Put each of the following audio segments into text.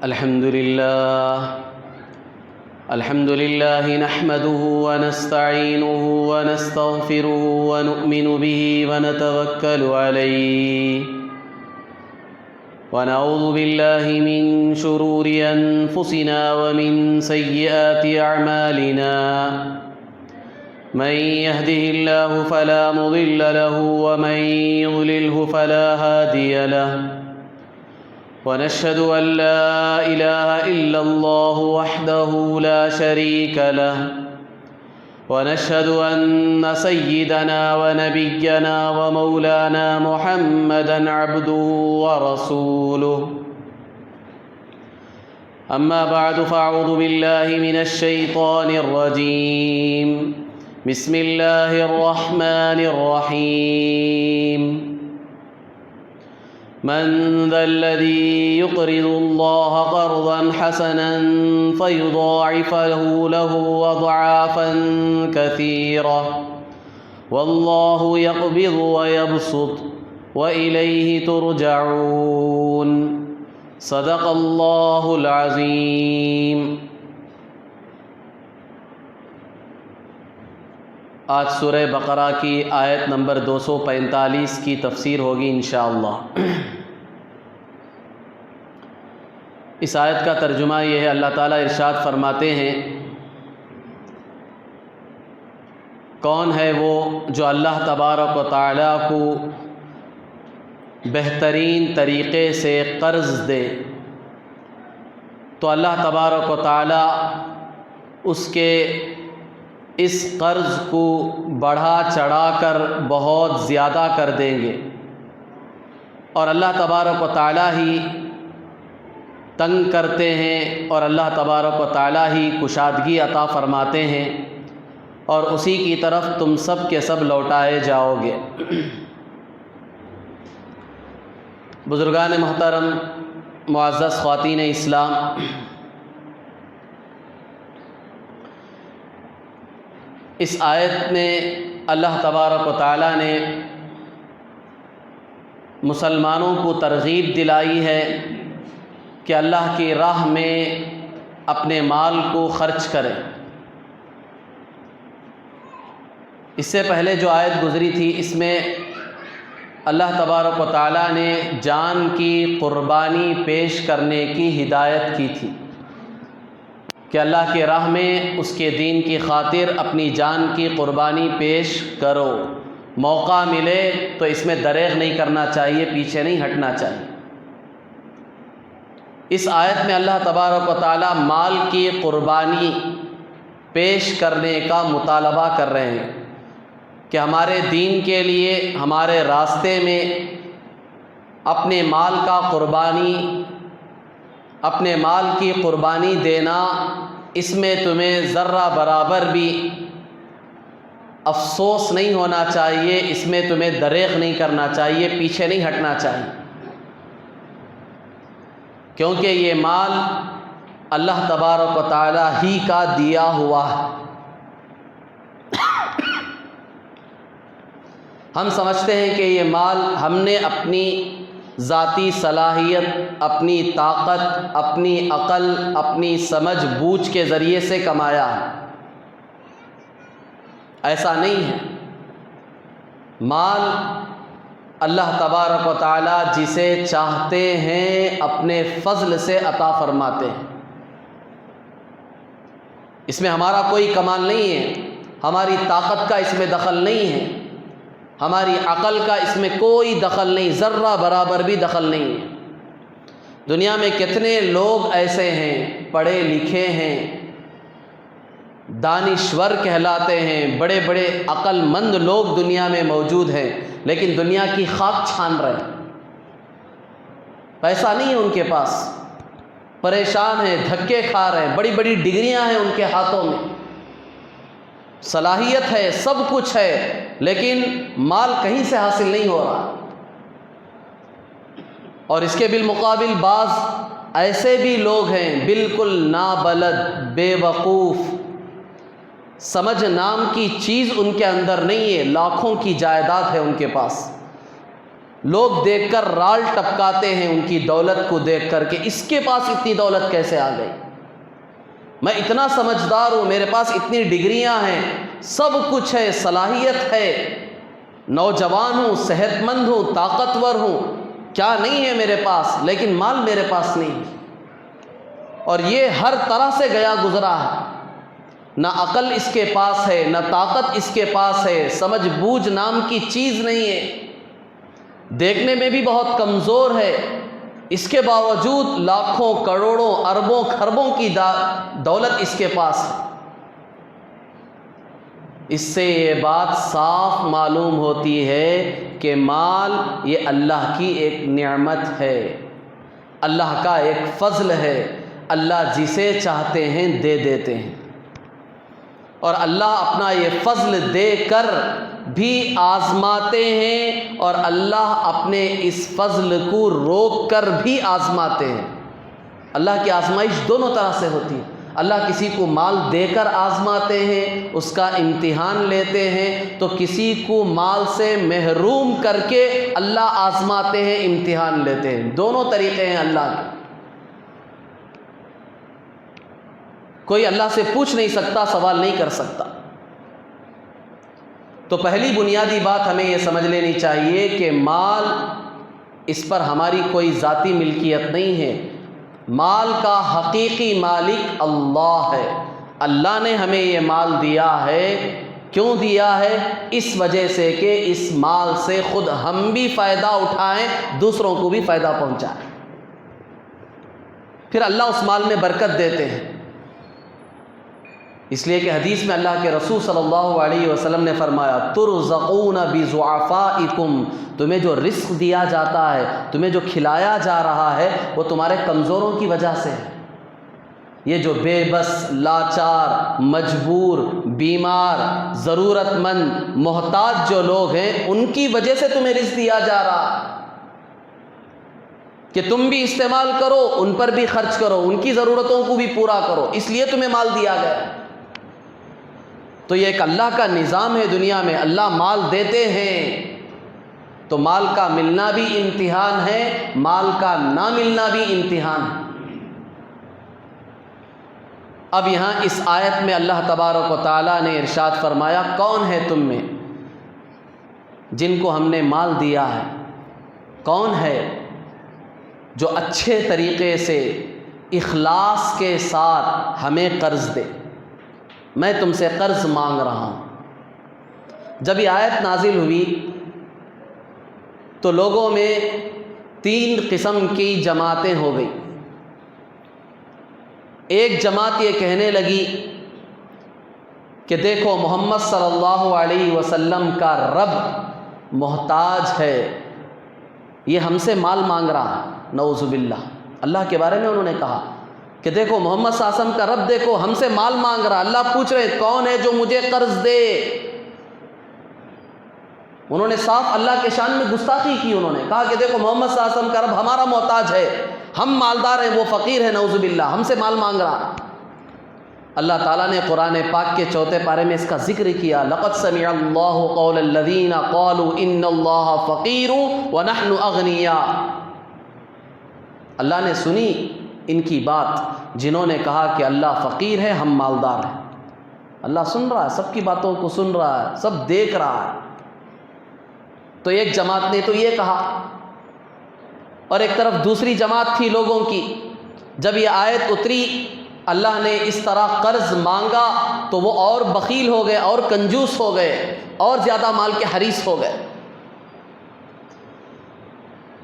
الحمد لله نحمده ونستعينه ونستغفره ونؤمن به ونتوكل عليه ونعوذ بالله من شرور أنفسنا ومن سيئات أعمالنا من يهده الله فلا مضل له ومن يضلله فلا هادي له ونشهد أن لا إله إلا الله وحده لا شريك له ونشهد أن سيدنا ونبينا ومولانا محمدًا عبده ورسوله أما بعد فأعوذ بالله من الشيطان الرجيم بسم الله الرحمن الرحيم من ذا الذي يقرض الله قرضا حسنا فيضاعفه له أضعافا كثيرة والله يقبض ويبسط وإليه ترجعون صدق الله العظيم۔ آج سورہ بقرہ کی آیت نمبر 245 کی تفسیر ہوگی انشاءاللہ۔ اس آیت کا ترجمہ یہ ہے، اللہ تعالیٰ ارشاد فرماتے ہیں، کون ہے وہ جو اللہ تبارک و تعالیٰ کو بہترین طریقے سے قرض دے تو اللہ تبارک و تعالیٰ اس کے اس قرض کو بڑھا چڑھا کر بہت زیادہ کر دیں گے، اور اللہ تبارک و تعالیٰ ہی تنگ کرتے ہیں اور اللہ تبارک و تعالیٰ ہی کشادگی عطا فرماتے ہیں، اور اسی کی طرف تم سب کے سب لوٹائے جاؤ گے۔ بزرگان محترم، معزز خواتین اسلام، اس آیت میں اللہ تبارک و تعالیٰ نے مسلمانوں کو ترغیب دلائی ہے کہ اللہ کی راہ میں اپنے مال کو خرچ کریں۔ اس سے پہلے جو آیت گزری تھی، اس میں اللہ تبارک و تعالیٰ نے جان کی قربانی پیش کرنے کی ہدایت کی تھی کہ اللہ کی راہ میں اس کے دین کی خاطر اپنی جان کی قربانی پیش کرو، موقع ملے تو اس میں دریغ نہیں کرنا چاہیے، پیچھے نہیں ہٹنا چاہیے۔ اس آیت میں اللہ تبارک و تعالیٰ مال کی قربانی پیش کرنے کا مطالبہ کر رہے ہیں کہ ہمارے دین کے لیے ہمارے راستے میں اپنے مال کی قربانی دینا، اس میں تمہیں ذرہ برابر بھی افسوس نہیں ہونا چاہیے، اس میں تمہیں دریغ نہیں کرنا چاہیے، پیچھے نہیں ہٹنا چاہیے، کیونکہ یہ مال اللہ تبارک و تعالیٰ ہی کا دیا ہوا ہے۔ ہم سمجھتے ہیں کہ یہ مال ہم نے اپنی ذاتی صلاحیت، اپنی طاقت، اپنی عقل، اپنی سمجھ بوجھ کے ذریعے سے کمایا ہے۔ ایسا نہیں ہے۔ مال اللہ تبارک و تعالیٰ جسے چاہتے ہیں اپنے فضل سے عطا فرماتے ہیں۔ اس میں ہمارا کوئی کمال نہیں ہے، ہماری طاقت کا اس میں دخل نہیں ہے، ہماری عقل کا اس میں کوئی دخل نہیں، ذرہ برابر بھی دخل نہیں ہے۔ دنیا میں کتنے لوگ ایسے ہیں، پڑھے لکھے ہیں، دانشور کہلاتے ہیں، بڑے بڑے عقل مند لوگ دنیا میں موجود ہیں، لیکن دنیا کی خاک چھان رہے ہیں، پیسہ نہیں ہے ان کے پاس، پریشان ہیں، دھکے کھا رہے ہیں، بڑی بڑی ڈگریاں ہیں ان کے ہاتھوں میں، صلاحیت ہے، سب کچھ ہے، لیکن مال کہیں سے حاصل نہیں ہو رہا۔ اور اس کے بالمقابل بعض ایسے بھی لوگ ہیں بالکل نابلد، بے وقوف، سمجھ نام کی چیز ان کے اندر نہیں ہے، لاکھوں کی جائیداد ہے ان کے پاس، لوگ دیکھ کر رال ٹپکاتے ہیں ان کی دولت کو دیکھ کر کہ اس کے پاس اتنی دولت کیسے آ گئی، میں اتنا سمجھدار ہوں، میرے پاس اتنی ڈگریاں ہیں، سب کچھ ہے، صلاحیت ہے، نوجوان ہوں، صحت مند ہوں، طاقتور ہوں، کیا نہیں ہے میرے پاس، لیکن مال میرے پاس نہیں ہے۔ اور یہ ہر طرح سے گیا گزرا ہے، نہ عقل اس کے پاس ہے، نہ طاقت اس کے پاس ہے، سمجھ بوجھ نام کی چیز نہیں ہے، دیکھنے میں بھی بہت کمزور ہے، اس کے باوجود لاکھوں کروڑوں اربوں خربوں کی دولت اس کے پاس ہے۔ اس سے یہ بات صاف معلوم ہوتی ہے کہ مال یہ اللہ کی ایک نعمت ہے، اللہ کا ایک فضل ہے، اللہ جسے چاہتے ہیں دے دیتے ہیں، اور اللہ اپنا یہ فضل دے کر بھی آزماتے ہیں، اور اللہ اپنے اس فضل کو روک کر بھی آزماتے ہیں۔ اللہ کی آزمائش دونوں طرح سے ہوتی ہے، اللہ کسی کو مال دے کر آزماتے ہیں، اس کا امتحان لیتے ہیں، تو کسی کو مال سے محروم کر کے اللہ آزماتے ہیں، امتحان لیتے ہیں، دونوں طریقے ہیں اللہ کے۔ کوئی اللہ سے پوچھ نہیں سکتا، سوال نہیں کر سکتا۔ تو پہلی بنیادی بات ہمیں یہ سمجھ لینی چاہیے کہ مال، اس پر ہماری کوئی ذاتی ملکیت نہیں ہے، مال کا حقیقی مالک اللہ ہے۔ اللہ نے ہمیں یہ مال دیا ہے، کیوں دیا ہے؟ اس وجہ سے کہ اس مال سے خود ہم بھی فائدہ اٹھائیں، دوسروں کو بھی فائدہ پہنچائیں، پھر اللہ اس مال میں برکت دیتے ہیں۔ اس لیے کہ حدیث میں اللہ کے رسول صلی اللہ علیہ وسلم نے فرمایا، ترزقون بضعفائکم، تمہیں جو رزق دیا جاتا ہے، تمہیں جو کھلایا جا رہا ہے، وہ تمہارے کمزوروں کی وجہ سے ہے۔ یہ جو بے بس، لاچار، مجبور، بیمار، ضرورت مند، محتاج جو لوگ ہیں، ان کی وجہ سے تمہیں رزق دیا جا رہا ہے کہ تم بھی استعمال کرو، ان پر بھی خرچ کرو، ان کی ضرورتوں کو بھی پورا کرو، اس لیے تمہیں مال دیا گیا۔ تو یہ ایک اللہ کا نظام ہے دنیا میں، اللہ مال دیتے ہیں، تو مال کا ملنا بھی امتحان ہے، مال کا نہ ملنا بھی امتحان ہے۔ اب یہاں اس آیت میں اللہ تبارک و تعالیٰ نے ارشاد فرمایا، کون ہے تم میں جن کو ہم نے مال دیا ہے، کون ہے جو اچھے طریقے سے اخلاص کے ساتھ ہمیں قرض دے؟ میں تم سے قرض مانگ رہا ہوں۔ جب یہ آیت نازل ہوئی تو لوگوں میں 3 قسم کی جماعتیں ہو گئی۔ ایک جماعت یہ کہنے لگی کہ دیکھو محمد صلی اللہ علیہ وسلم کا رب محتاج ہے، یہ ہم سے مال مانگ رہا ہے، نعوذ باللہ۔ اللہ کے بارے میں انہوں نے کہا کہ دیکھو محمد صلی اللہ علیہ وسلم کا رب دیکھو ہم سے مال مانگ رہا، اللہ پوچھ رہے کون ہے جو مجھے قرض دے۔ انہوں نے صاف اللہ کے شان میں گستاخی کی، انہوں نے کہا کہ دیکھو محمد صلی اللہ علیہ وسلم کا رب ہمارا محتاج ہے، ہم مالدار ہیں، وہ فقیر ہے، نعوذ باللہ، ہم سے مال مانگ رہا۔ اللہ تعالیٰ نے قرآن پاک کے 4 پارے میں اس کا ذکر کیا، لقد سمع اللہ قول الذین قالوا ان اللہ فقیر ونحن اغنیاء۔ اللہ نے سنی ان کی بات جنہوں نے کہا کہ اللہ فقیر ہے، ہم مالدار ہیں۔ اللہ سن رہا ہے، سب کی باتوں کو سن رہا ہے، سب دیکھ رہا ہے۔ تو ایک جماعت نے تو یہ کہا، اور ایک طرف دوسری جماعت تھی لوگوں کی، جب یہ آیت اتری اللہ نے اس طرح قرض مانگا تو وہ اور بخیل ہو گئے، اور کنجوس ہو گئے، اور زیادہ مال کے حریص ہو گئے۔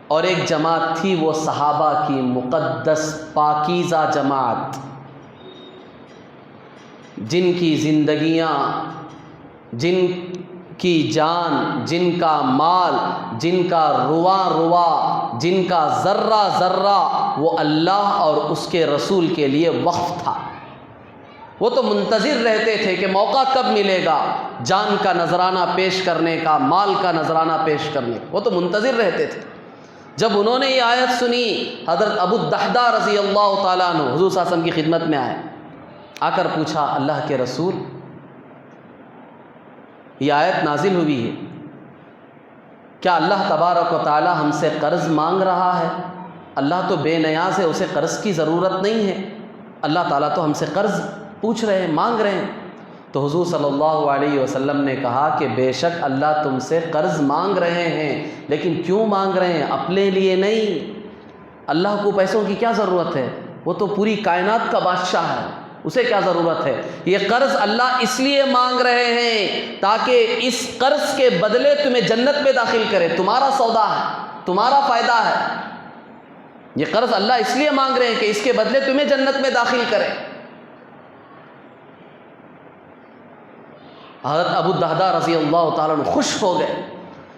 اور ایک جماعت تھی وہ صحابہ کی مقدس پاکیزہ جماعت، جن کی زندگیاں، جن کی جان، جن کا مال، جن کا رواں جن کا ذرہ ذرہ وہ اللہ اور اس کے رسول کے لیے وقف تھا۔ وہ تو منتظر رہتے تھے کہ موقع کب ملے گا جان کا نذرانہ پیش کرنے کا، مال کا نذرانہ پیش کرنے کا، وہ تو منتظر رہتے تھے۔ جب انہوں نے یہ آیت سنی، حضرت ابو الدحداء رضی اللہ تعالیٰ عنہ حضور صلی اللہ علیہ وسلم کی خدمت میں آئے، آ کر پوچھا اللہ کے رسول یہ آیت نازل ہوئی ہے کیا اللہ تبارک و تعالی ہم سے قرض مانگ رہا ہے؟ اللہ تو بے نیاز ہے، اسے قرض کی ضرورت نہیں ہے۔ اللہ تعالیٰ تو ہم سے قرض پوچھ رہے ہیں، مانگ رہے ہیں۔ تو حضور صلی اللہ علیہ وسلم نے کہا کہ بے شک اللہ تم سے قرض مانگ رہے ہیں، لیکن کیوں مانگ رہے ہیں؟ اپنے لیے نہیں۔ اللہ کو پیسوں کی کیا ضرورت ہے؟ وہ تو پوری کائنات کا بادشاہ ہے، اسے کیا ضرورت ہے؟ یہ قرض اللہ اس لیے مانگ رہے ہیں تاکہ اس قرض کے بدلے تمہیں جنت میں داخل کرے۔ تمہارا سودا ہے، تمہارا فائدہ ہے۔ یہ قرض اللہ اس لیے مانگ رہے ہیں کہ اس کے بدلے تمہیں جنت میں داخل کرے۔ حضرت ابو الدہداء رضی اللہ تعالیٰ عنہ خوش ہو گئے،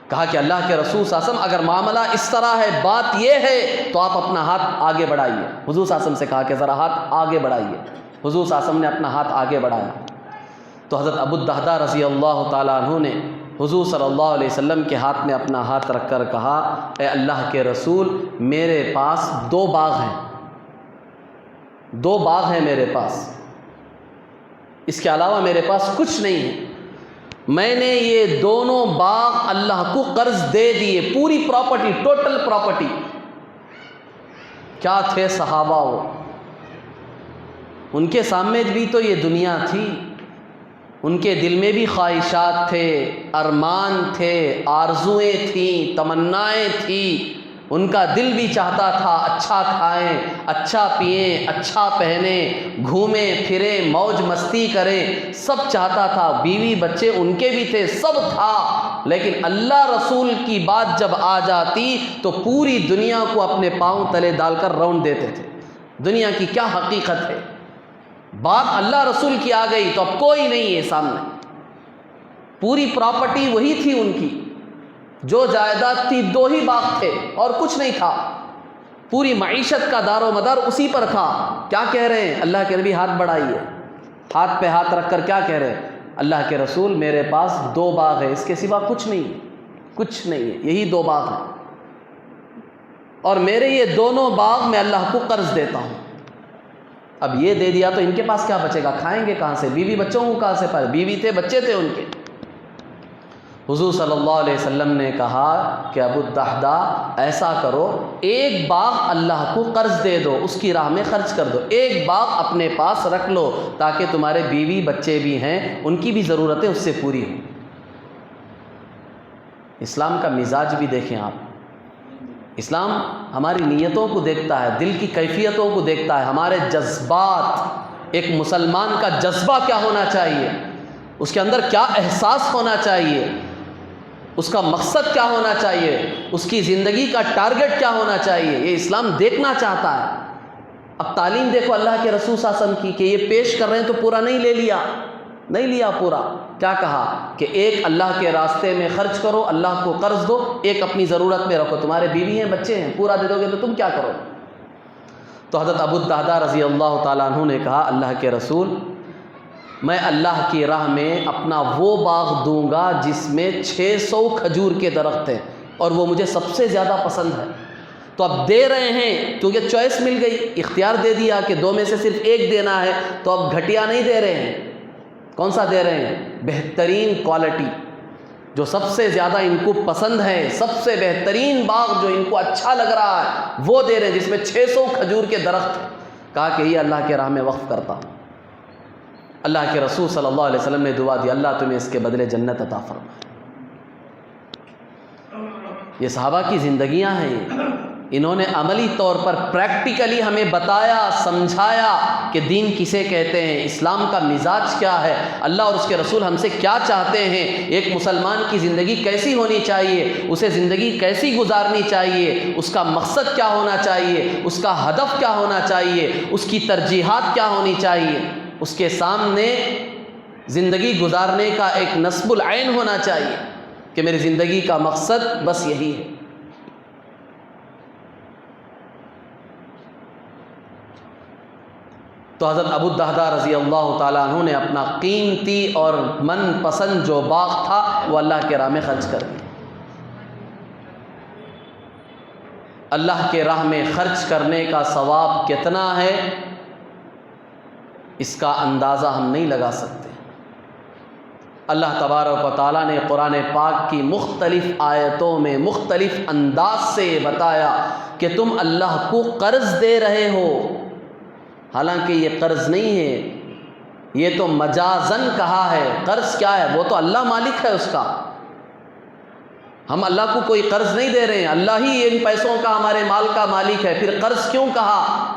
کہا کہ اللہ کے رسول صلی اللہ علیہ وسلم اگر معاملہ اس طرح ہے، بات یہ ہے تو آپ اپنا ہاتھ آگے بڑھائیے۔ حضور صلی اللہ علیہ وسلم سے کہا کہ ذرا ہاتھ آگے بڑھائیے۔ حضور صلی اللہ علیہ وسلم نے اپنا ہاتھ آگے بڑھایا تو حضرت ابو الدہداء رضی اللہ تعالیٰ عنہ نے حضور صلی اللہ علیہ وسلم کے ہاتھ میں اپنا ہاتھ رکھ کر کہا، اے اللہ کے رسول، میرے پاس 2 باغ ہیں، 2 باغ ہیں میرے پاس، اس کے علاوہ میرے پاس کچھ نہیں ہے۔ میں نے یہ دونوں باغ اللہ کو قرض دے دیے، پوری پراپرٹی، ٹوٹل پراپرٹی۔ کیا تھے صحابہ وہ، ان کے سامنے بھی تو یہ دنیا تھی، ان کے دل میں بھی خواہشات تھے، ارمان تھے، آرزوئیں تھیں، تمنائیں تھیں۔ ان کا دل بھی چاہتا تھا اچھا کھائیں، اچھا پئیں، اچھا پہنیں، گھومیں پھریں، موج مستی کریں، سب چاہتا تھا۔ بیوی بچے ان کے بھی تھے، سب تھا، لیکن اللہ رسول کی بات جب آ جاتی تو پوری دنیا کو اپنے پاؤں تلے ڈال کر راؤنڈ دیتے تھے۔ دنیا کی کیا حقیقت ہے؟ بات اللہ رسول کی آ گئی تو اب کوئی نہیں ہے سامنے۔ پوری پراپرٹی وہی تھی ان کی، جو جائیداد تھی 2 ہی باغ تھے اور کچھ نہیں تھا، پوری معیشت کا دار و مدار اسی پر تھا۔ کیا کہہ رہے ہیں؟ اللہ کے نبی ہاتھ بڑھائیے، ہاتھ پہ ہاتھ رکھ کر کیا کہہ رہے ہیں؟ اللہ کے رسول، میرے پاس 2 باغ ہے، اس کے سوا کچھ نہیں، کچھ نہیں ہے، یہی 2 باغ ہیں، اور میرے یہ دونوں باغ میں اللہ کو قرض دیتا ہوں۔ اب یہ دے دیا تو ان کے پاس کیا بچے گا؟ کھائیں گے کہاں سے؟ بیوی بچوں کو کہاں سے پائے؟ بیوی تھے، بچے تھے ان کے۔ حضور صلی اللہ علیہ وسلم نے کہا کہ ابو الدہداء ایسا کرو، 1 باغ اللہ کو قرض دے دو، اس کی راہ میں خرچ کر دو، 1 باغ اپنے پاس رکھ لو تاکہ تمہارے بیوی بچے بھی ہیں، ان کی بھی ضرورتیں اس سے پوری ہوں۔ اسلام کا مزاج بھی دیکھیں آپ، اسلام ہماری نیتوں کو دیکھتا ہے، دل کی کیفیتوں کو دیکھتا ہے، ہمارے جذبات۔ ایک مسلمان کا جذبہ کیا ہونا چاہیے، اس کے اندر کیا احساس ہونا چاہیے، اس کا مقصد کیا ہونا چاہیے، اس کی زندگی کا ٹارگٹ کیا ہونا چاہیے، یہ اسلام دیکھنا چاہتا ہے۔ اب تعلیم دیکھو اللہ کے رسول صلی اللہ علیہ وسلم کی کہ یہ پیش کر رہے ہیں تو پورا نہیں لیا پورا۔ کیا کہا کہ 1 اللہ کے راستے میں خرچ کرو، اللہ کو قرض دو، 1 اپنی ضرورت میں رکھو، تمہارے بیوی ہیں، بچے ہیں، پورا دے دو گے تو تم کیا کرو؟ تو حضرت ابو الدہداء رضی اللہ تعالیٰ عنہ نے کہا، اللہ کے رسول، میں اللہ کی راہ میں اپنا وہ باغ دوں گا جس میں 600 کھجور کے درخت ہیں، اور وہ مجھے سب سے زیادہ پسند ہے۔ تو اب دے رہے ہیں کیونکہ چوائس مل گئی، اختیار دے دیا کہ 2 میں سے صرف 1 دینا ہے، تو اب گھٹیا نہیں دے رہے ہیں۔ کون سا دے رہے ہیں؟ بہترین کوالٹی، جو سب سے زیادہ ان کو پسند ہے، سب سے بہترین باغ جو ان کو اچھا لگ رہا ہے وہ دے رہے ہیں، جس میں 600 کھجور کے درخت ہیں۔ کہا کہ یہ اللہ کے راہ میں وقف کرتا ہوں۔ اللہ کے رسول صلی اللہ علیہ وسلم نے دعا دی، اللہ تمہیں اس کے بدلے جنت عطا فرمائے۔ یہ صحابہ کی زندگیاں ہیں، انہوں نے عملی طور پر پریکٹیکلی ہمیں بتایا، سمجھایا کہ دین کسے کہتے ہیں، اسلام کا مزاج کیا ہے، اللہ اور اس کے رسول ہم سے کیا چاہتے ہیں، ایک مسلمان کی زندگی کیسی ہونی چاہیے، اسے زندگی کیسی گزارنی چاہیے، اس کا مقصد کیا ہونا چاہیے، اس کا ہدف کیا ہونا چاہیے، اس کی ترجیحات کیا ہونی چاہیے، اس کے سامنے زندگی گزارنے کا ایک نصب العین ہونا چاہیے کہ میری زندگی کا مقصد بس یہی ہے۔ تو حضرت ابو الدہداء رضی اللہ تعالیٰ عنہ نے اپنا قیمتی اور من پسند جو باغ تھا وہ اللہ کے راہ میں خرچ کر دیا۔ اللہ کے راہ میں خرچ کرنے کا ثواب کتنا ہے اس کا اندازہ ہم نہیں لگا سکتے۔ اللہ تبارک و تعالیٰ نے قرآن پاک کی مختلف آیتوں میں مختلف انداز سے یہ بتایا کہ تم اللہ کو قرض دے رہے ہو، حالانکہ یہ قرض نہیں ہے، یہ تو مجازن کہا ہے۔ قرض کیا ہے؟ وہ تو اللہ مالک ہے اس کا، ہم اللہ کو کوئی قرض نہیں دے رہے ہیں، اللہ ہی ان پیسوں کا ہمارے مال کا مالک ہے۔ پھر قرض کیوں کہا؟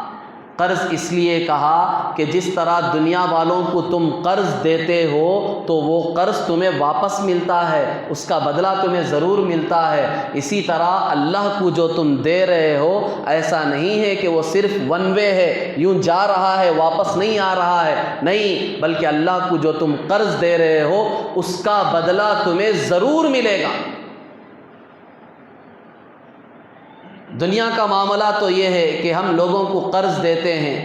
قرض اس لیے کہا کہ جس طرح دنیا والوں کو تم قرض دیتے ہو تو وہ قرض تمہیں واپس ملتا ہے، اس کا بدلہ تمہیں ضرور ملتا ہے، اسی طرح اللہ کو جو تم دے رہے ہو ایسا نہیں ہے کہ وہ صرف ون وے ہے، یوں جا رہا ہے واپس نہیں آ رہا ہے، نہیں، بلکہ اللہ کو جو تم قرض دے رہے ہو اس کا بدلہ تمہیں ضرور ملے گا۔ دنیا کا معاملہ تو یہ ہے کہ ہم لوگوں کو قرض دیتے ہیں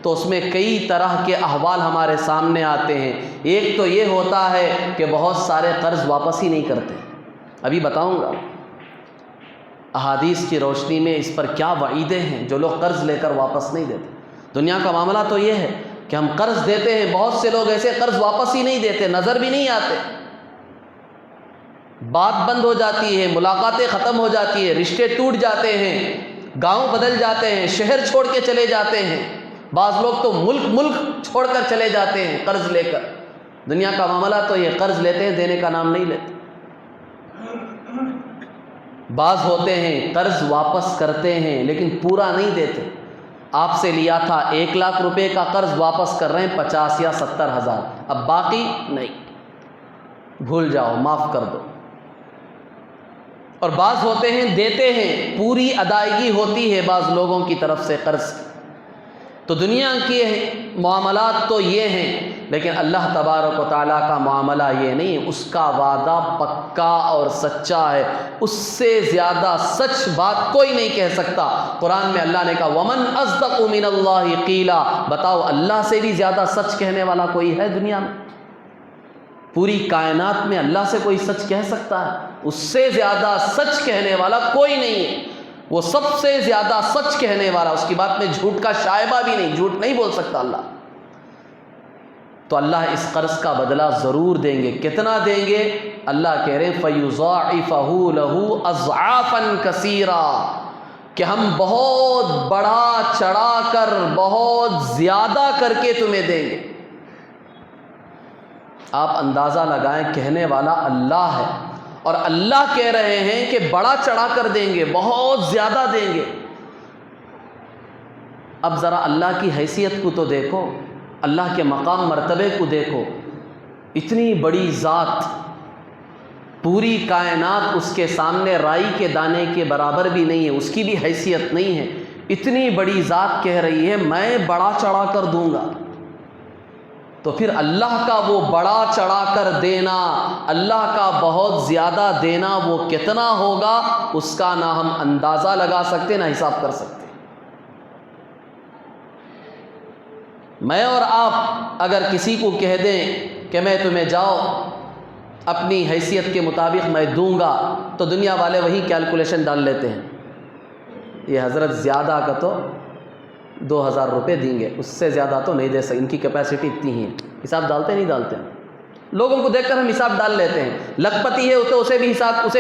تو اس میں کئی طرح کے احوال ہمارے سامنے آتے ہیں۔ ایک تو یہ ہوتا ہے کہ بہت سارے قرض واپس ہی نہیں کرتے، ابھی بتاؤں گا احادیث کی روشنی میں اس پر کیا وعیدیں ہیں جو لوگ قرض لے کر واپس نہیں دیتے۔ دنیا کا معاملہ تو یہ ہے کہ ہم قرض دیتے ہیں، بہت سے لوگ ایسے قرض واپس ہی نہیں دیتے، نظر بھی نہیں آتے، بات بند ہو جاتی ہے، ملاقاتیں ختم ہو جاتی ہے، رشتے ٹوٹ جاتے ہیں، گاؤں بدل جاتے ہیں، شہر چھوڑ کے چلے جاتے ہیں، بعض لوگ تو ملک چھوڑ کر چلے جاتے ہیں قرض لے کر۔ دنیا کا معاملہ تو یہ قرض لیتے ہیں، دینے کا نام نہیں لیتے۔ بعض ہوتے ہیں قرض واپس کرتے ہیں لیکن پورا نہیں دیتے، آپ سے لیا تھا 1 لاکھ روپے کا قرض، واپس کر رہے ہیں 50 یا 70 ہزار، اب باقی نہیں، بھول جاؤ، معاف کر دو۔ اور بعض ہوتے ہیں دیتے ہیں، پوری ادائیگی ہوتی ہے بعض لوگوں کی طرف سے قرض کی۔ تو دنیا کے معاملات تو یہ ہیں، لیکن اللہ تبارک و تعالیٰ کا معاملہ یہ نہیں ہے، اس کا وعدہ پکا اور سچا ہے، اس سے زیادہ سچ بات کوئی نہیں کہہ سکتا۔ قرآن میں اللہ نے کہا وَمَنْ أَصْدَقُ مِنَ اللَّهِ قِيلًا، بتاؤ اللہ سے بھی زیادہ سچ کہنے والا کوئی ہے دنیا میں؟ پوری کائنات میں اللہ سے کوئی سچ کہہ سکتا ہے؟ اس سے زیادہ سچ کہنے والا کوئی نہیں ہے، وہ سب سے زیادہ سچ کہنے والا، اس کی بات میں جھوٹ کا شائبہ بھی نہیں، جھوٹ نہیں بول سکتا اللہ۔ تو اللہ اس قرض کا بدلہ ضرور دیں گے۔ کتنا دیں گے؟ اللہ کہہ رہے ہیں فَيُضَاعِفَهُ لَهُ أَضْعَافًا كَثِيرًا، کہ ہم بہت بڑھا چڑھا کر بہت زیادہ کر کے تمہیں دیں گے۔ آپ اندازہ لگائیں، کہنے والا اللہ ہے اور اللہ کہہ رہے ہیں کہ بڑا چڑھا کر دیں گے، بہت زیادہ دیں گے۔ اب ذرا اللہ کی حیثیت کو تو دیکھو، اللہ کے مقام مرتبے کو دیکھو، اتنی بڑی ذات، پوری کائنات اس کے سامنے رائی کے دانے کے برابر بھی نہیں ہے، اس کی بھی حیثیت نہیں ہے، اتنی بڑی ذات کہہ رہی ہے میں بڑا چڑھا کر دوں گا۔ تو پھر اللہ کا وہ بڑا چڑھا کر دینا، اللہ کا بہت زیادہ دینا وہ کتنا ہوگا، اس کا نہ ہم اندازہ لگا سکتے نہ حساب کر سکتے۔ میں اور آپ اگر کسی کو کہہ دیں کہ میں تمہیں جاؤ اپنی حیثیت کے مطابق میں دوں گا، تو دنیا والے وہی کیلکولیشن ڈال لیتے ہیں، یہ حضرت زیادہ کا تو 2000 روپے دیں گے، اس سے زیادہ تو نہیں دے سکتے، ان کی کیپیسٹی اتنی ہی ہے۔ حساب ڈالتے نہیں ڈالتے؟ لوگوں کو دیکھ کر ہم حساب ڈال لیتے ہیں، لکھپتی ہے تو اسے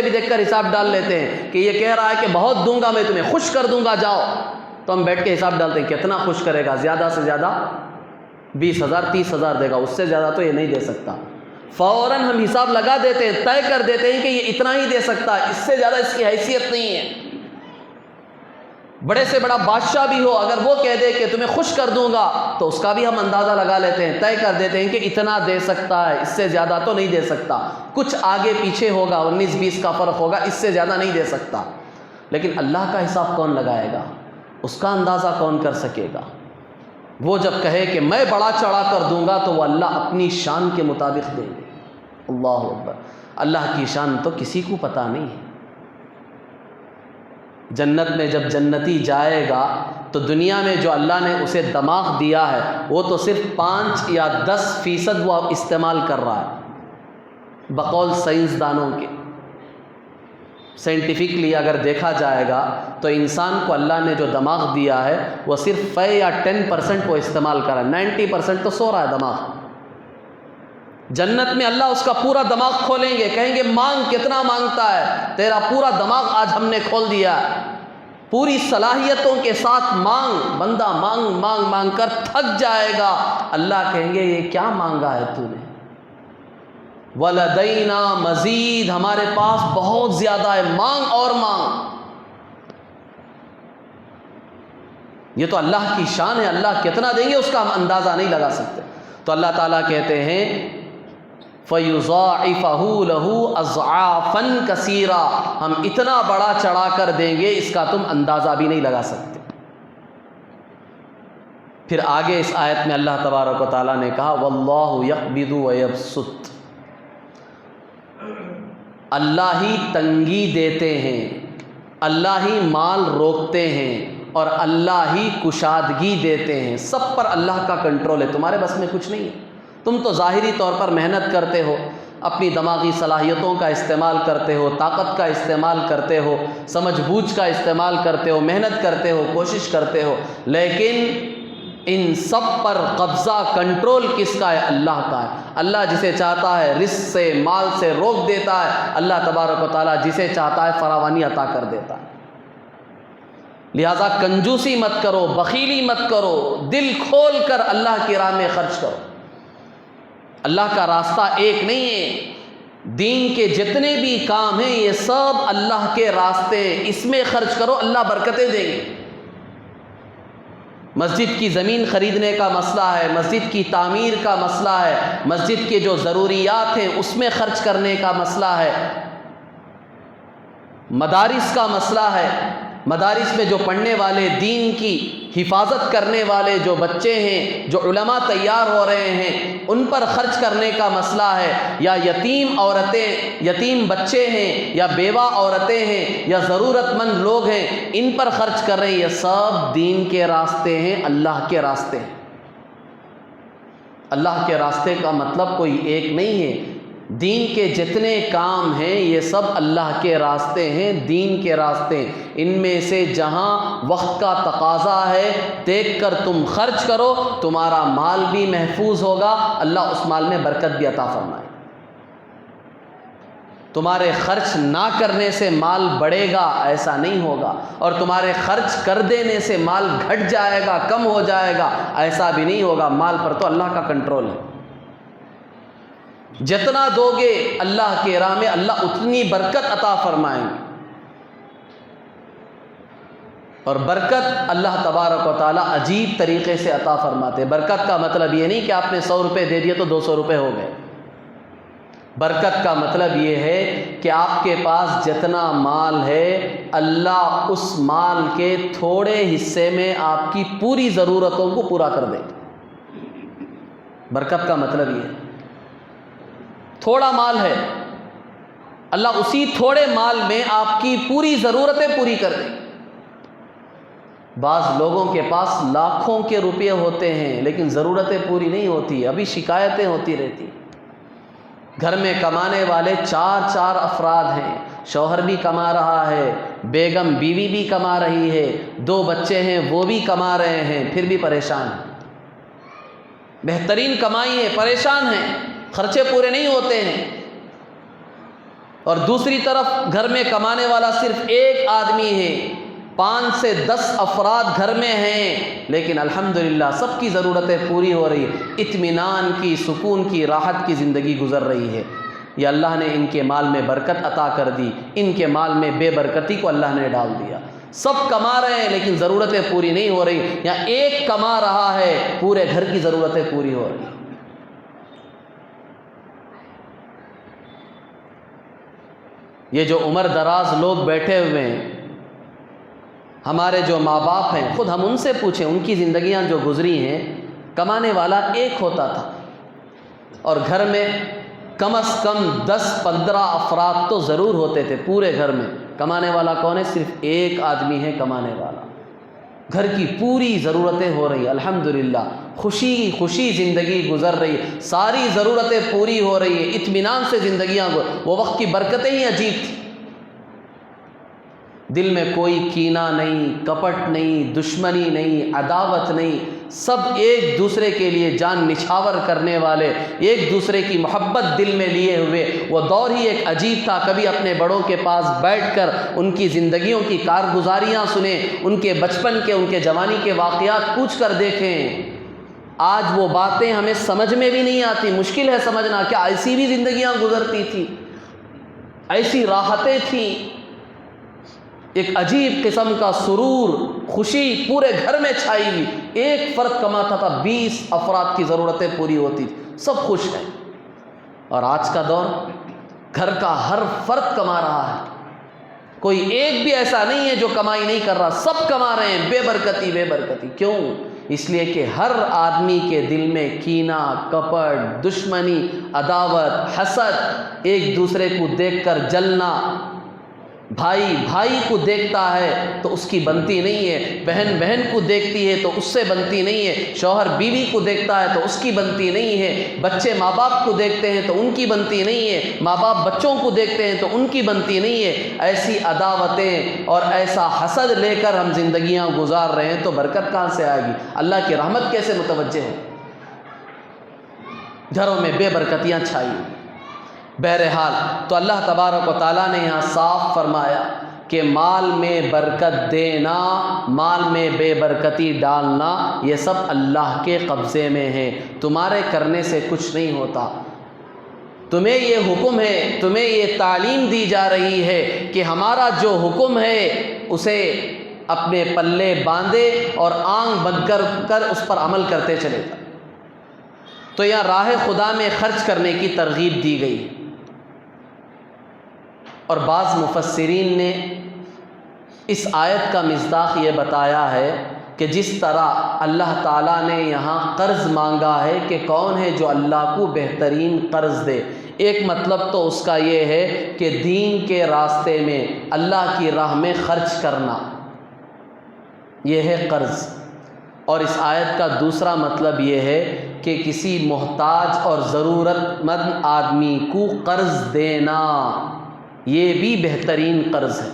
بھی دیکھ کر حساب ڈال لیتے ہیں کہ یہ کہہ رہا ہے کہ بہت دوں گا، میں تمہیں خوش کر دوں گا، جاؤ، تو ہم بیٹھ کے حساب ڈالتے ہیں کتنا خوش کرے گا، زیادہ سے زیادہ 20,000 30,000 دے گا، اس سے زیادہ تو یہ نہیں دے سکتا۔ فوراً ہم حساب لگا دیتے ہیں، طے کر دیتے ہیں کہ یہ اتنا ہی دے سکتا ہے، اس سے زیادہ اس کی حیثیت نہیں ہے۔ بڑے سے بڑا بادشاہ بھی ہو، اگر وہ کہہ دے کہ تمہیں خوش کر دوں گا تو اس کا بھی ہم اندازہ لگا لیتے ہیں، طے کر دیتے ہیں کہ اتنا دے سکتا ہے، اس سے زیادہ تو نہیں دے سکتا، کچھ آگے پیچھے ہوگا، 19-20 کا فرق ہوگا، اس سے زیادہ نہیں دے سکتا۔ لیکن اللہ کا حساب کون لگائے گا؟ اس کا اندازہ کون کر سکے گا؟ وہ جب کہے کہ میں بڑا چڑھا کر دوں گا تو وہ اللہ اپنی شان کے مطابق دیں گے۔ اللہ اکبر، اللہ کی شان تو کسی کو پتہ نہیں ہے۔ جنت میں جب جنتی جائے گا تو دنیا میں جو اللہ نے اسے دماغ دیا ہے وہ تو صرف 5 یا 10% وہ استعمال کر رہا ہے، بقول سائنسدانوں کے۔ سائنٹیفکلی اگر دیکھا جائے گا تو انسان کو اللہ نے جو دماغ دیا ہے وہ صرف 5 یا 10% وہ استعمال کر رہا ہے، 90% تو سو رہا ہے دماغ۔ جنت میں اللہ اس کا پورا دماغ کھولیں گے، کہیں گے مانگ، کتنا مانگتا ہے، تیرا پورا دماغ آج ہم نے کھول دیا، پوری صلاحیتوں کے ساتھ مانگ۔ بندہ مانگ مانگ مانگ کر تھک جائے گا، اللہ کہیں گے یہ کیا مانگا ہے تو نے؟ وَلَدَيْنَا مزید، ہمارے پاس بہت زیادہ ہے، مانگ اور مانگ۔ یہ تو اللہ کی شان ہے، اللہ کتنا دیں گے اس کا ہم اندازہ نہیں لگا سکتے۔ تو اللہ تعالیٰ کہتے ہیں فَيُضَاعِفَهُ لَهُ أَضْعَافًا كَثِيرًا، ہم اتنا بڑا چڑھا کر دیں گے اس کا تم اندازہ بھی نہیں لگا سکتے۔ پھر آگے اس آیت میں اللہ تبارک و تعالیٰ نے کہا وَاللَّهُ يَقْبِضُ وَيَبْسُطُ، اللہ ہی تنگی دیتے ہیں، اللہ ہی مال روکتے ہیں، اور اللہ ہی کشادگی دیتے ہیں۔ سب پر اللہ کا کنٹرول ہے، تمہارے بس میں کچھ نہیں ہے۔ تم تو ظاہری طور پر محنت کرتے ہو، اپنی دماغی صلاحیتوں کا استعمال کرتے ہو، طاقت کا استعمال کرتے ہو، سمجھ بوجھ کا استعمال کرتے ہو، محنت کرتے ہو، کوشش کرتے ہو، لیکن ان سب پر قبضہ، کنٹرول کس کا ہے؟ اللہ کا ہے۔ اللہ جسے چاہتا ہے رزق سے، مال سے روک دیتا ہے، اللہ تبارک و تعالیٰ جسے چاہتا ہے فراوانی عطا کر دیتا ہے۔ لہذا کنجوسی مت کرو، بخیلی مت کرو، دل کھول کر اللہ کی راہ میں خرچ کرو۔ اللہ کا راستہ ایک نہیں ہے، دین کے جتنے بھی کام ہیں یہ سب اللہ کے راستے ہیں، اس میں خرچ کرو، اللہ برکتیں دیں گے۔ مسجد کی زمین خریدنے کا مسئلہ ہے، مسجد کی تعمیر کا مسئلہ ہے، مسجد کے جو ضروریات ہیں اس میں خرچ کرنے کا مسئلہ ہے، مدارس کا مسئلہ ہے، مدارس میں جو پڑھنے والے، دین کی حفاظت کرنے والے جو بچے ہیں، جو علماء تیار ہو رہے ہیں، ان پر خرچ کرنے کا مسئلہ ہے، یا یتیم عورتیں، یتیم بچے ہیں، یا بیوہ عورتیں ہیں، یا ضرورت مند لوگ ہیں، ان پر خرچ کر رہے ہیں۔ یہ سب دین کے راستے ہیں، اللہ کے راستے ہیں۔ اللہ کے راستے کا مطلب کوئی ایک نہیں ہے، دین کے جتنے کام ہیں یہ سب اللہ کے راستے ہیں، دین کے راستے ہیں۔ ان میں سے جہاں وقت کا تقاضا ہے دیکھ کر تم خرچ کرو، تمہارا مال بھی محفوظ ہوگا، اللہ اس مال میں برکت بھی عطا فرمائے۔ تمہارے خرچ نہ کرنے سے مال بڑھے گا ایسا نہیں ہوگا، اور تمہارے خرچ کر دینے سے مال گھٹ جائے گا، کم ہو جائے گا ایسا بھی نہیں ہوگا۔ مال پر تو اللہ کا کنٹرول ہے، جتنا دو گے اللہ کے راہ میں اللہ اتنی برکت عطا فرمائیں گے۔ اور برکت اللہ تبارک و تعالیٰ عجیب طریقے سے عطا فرماتے ہیں۔ برکت کا مطلب یہ نہیں کہ آپ نے 100 روپے دے دیے تو 200 روپے ہو گئے۔ برکت کا مطلب یہ ہے کہ آپ کے پاس جتنا مال ہے اللہ اس مال کے تھوڑے حصے میں آپ کی پوری ضرورتوں کو پورا کر دے۔ برکت کا مطلب یہ ہے، تھوڑا مال ہے، اللہ اسی تھوڑے مال میں آپ کی پوری ضرورتیں پوری کر دیں۔ بعض لوگوں کے پاس لاکھوں کے روپے ہوتے ہیں لیکن ضرورتیں پوری نہیں ہوتی، ابھی شکایتیں ہوتی رہتی۔ گھر میں کمانے والے 4 افراد ہیں، شوہر بھی کما رہا ہے، بیگم بیوی بھی کما رہی ہے، 2 بچے ہیں وہ بھی کما رہے ہیں، پھر بھی پریشان ہیں۔ بہترین کمائی ہے، پریشان ہیں، خرچے پورے نہیں ہوتے ہیں۔ اور دوسری طرف گھر میں کمانے والا صرف ایک آدمی ہے، 5 سے 10 افراد گھر میں ہیں لیکن الحمدللہ سب کی ضرورتیں پوری ہو رہی، اطمینان کی، سکون کی، راحت کی زندگی گزر رہی ہے۔ یہ اللہ نے ان کے مال میں برکت عطا کر دی، ان کے مال میں بے برکتی کو اللہ نے ڈال دیا۔ سب کما رہے ہیں لیکن ضرورتیں پوری نہیں ہو رہی، یا ایک کما رہا ہے پورے گھر کی ضرورتیں پوری ہو رہی۔ یہ جو عمر دراز لوگ بیٹھے ہوئے ہیں، ہمارے جو ماں باپ ہیں، خود ہم ان سے پوچھیں، ان کی زندگیاں جو گزری ہیں، کمانے والا ایک ہوتا تھا اور گھر میں کم از کم 10-15 افراد تو ضرور ہوتے تھے پورے گھر میں۔ کمانے والا کون ہے؟ صرف ایک آدمی ہے کمانے والا، گھر کی پوری ضرورتیں ہو رہی، الحمدللہ خوشی زندگی گزر رہی، ساری ضرورتیں پوری ہو رہی ہے، اطمینان سے زندگیاں وہ وقت کی برکتیں ہی عجیب تھی۔ دل میں کوئی کینہ نہیں، کپٹ نہیں، دشمنی نہیں، عداوت نہیں، سب ایک دوسرے کے لیے جان نچھاور کرنے والے، ایک دوسرے کی محبت دل میں لیے ہوئے۔ وہ دور ہی ایک عجیب تھا، کبھی اپنے بڑوں کے پاس بیٹھ کر ان کی زندگیوں کی کارگزاریاں سنیں، ان کے بچپن کے، ان کے جوانی کے واقعات پوچھ کر دیکھیں۔ آج وہ باتیں ہمیں سمجھ میں بھی نہیں آتی، مشکل ہے سمجھنا، کیا ایسی بھی زندگیاں گزرتی تھی، ایسی راحتیں تھیں، ایک عجیب قسم کا سرور، خوشی پورے گھر میں چھائی ہوئی، ایک فرد کماتا تھا 20 افراد کی ضرورتیں پوری ہوتی تھی، سب خوش ہیں۔ اور آج کا دور، گھر کا ہر فرد کما رہا ہے، کوئی ایک بھی ایسا نہیں ہے جو کمائی نہیں کر رہا، سب کما رہے ہیں، بے برکتی بے برکتی۔ کیوں؟ اس لیے کہ ہر آدمی کے دل میں کینہ، کپٹ، دشمنی، عداوت، حسد، ایک دوسرے کو دیکھ کر جلنا، بھائی بھائی کو دیکھتا ہے تو اس کی بنتی نہیں ہے، بہن بہن کو دیکھتی ہے تو اس سے بنتی نہیں ہے، شوہر بیوی کو دیکھتا ہے تو اس کی بنتی نہیں ہے، بچے ماں باپ کو دیکھتے ہیں تو ان کی بنتی نہیں ہے، ماں باپ بچوں کو دیکھتے ہیں تو ان کی بنتی نہیں ہے۔ ایسی عداوتیں اور ایسا حسد لے کر ہم زندگیاں گزار رہے ہیں تو برکت کہاں سے آئے گی؟ اللہ کی رحمت کیسے متوجہ ہو؟ گھروں میں بے برکتیاں چھائی۔ بہرحال تو اللہ تبارک و تعالیٰ نے یہاں صاف فرمایا کہ مال میں برکت دینا، مال میں بے برکتی ڈالنا، یہ سب اللہ کے قبضے میں ہے، تمہارے کرنے سے کچھ نہیں ہوتا۔ تمہیں یہ حکم ہے، تمہیں یہ تعلیم دی جا رہی ہے کہ ہمارا جو حکم ہے اسے اپنے پلے باندھے اور آنکھ بند کر اس پر عمل کرتے چلے جا۔ تو یہاں راہ خدا میں خرچ کرنے کی ترغیب دی گئی، اور بعض مفسرین نے اس آیت کا مصداق یہ بتایا ہے کہ جس طرح اللہ تعالیٰ نے یہاں قرض مانگا ہے کہ کون ہے جو اللہ کو بہترین قرض دے، ایک مطلب تو اس کا یہ ہے کہ دین کے راستے میں اللہ کی راہ میں خرچ کرنا، یہ ہے قرض۔ اور اس آیت کا دوسرا مطلب یہ ہے کہ کسی محتاج اور ضرورت مند آدمی کو قرض دینا، یہ بھی بہترین قرض ہے۔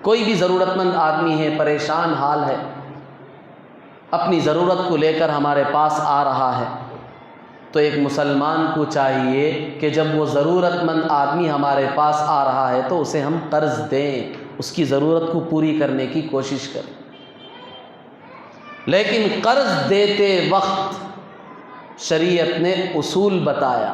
کوئی بھی ضرورت مند آدمی ہے، پریشان حال ہے، اپنی ضرورت کو لے کر ہمارے پاس آ رہا ہے، تو ایک مسلمان کو چاہیے کہ جب وہ ضرورت مند آدمی ہمارے پاس آ رہا ہے تو اسے ہم قرض دیں، اس کی ضرورت کو پوری کرنے کی کوشش کریں۔ لیکن قرض دیتے وقت شریعت نے اصول بتایا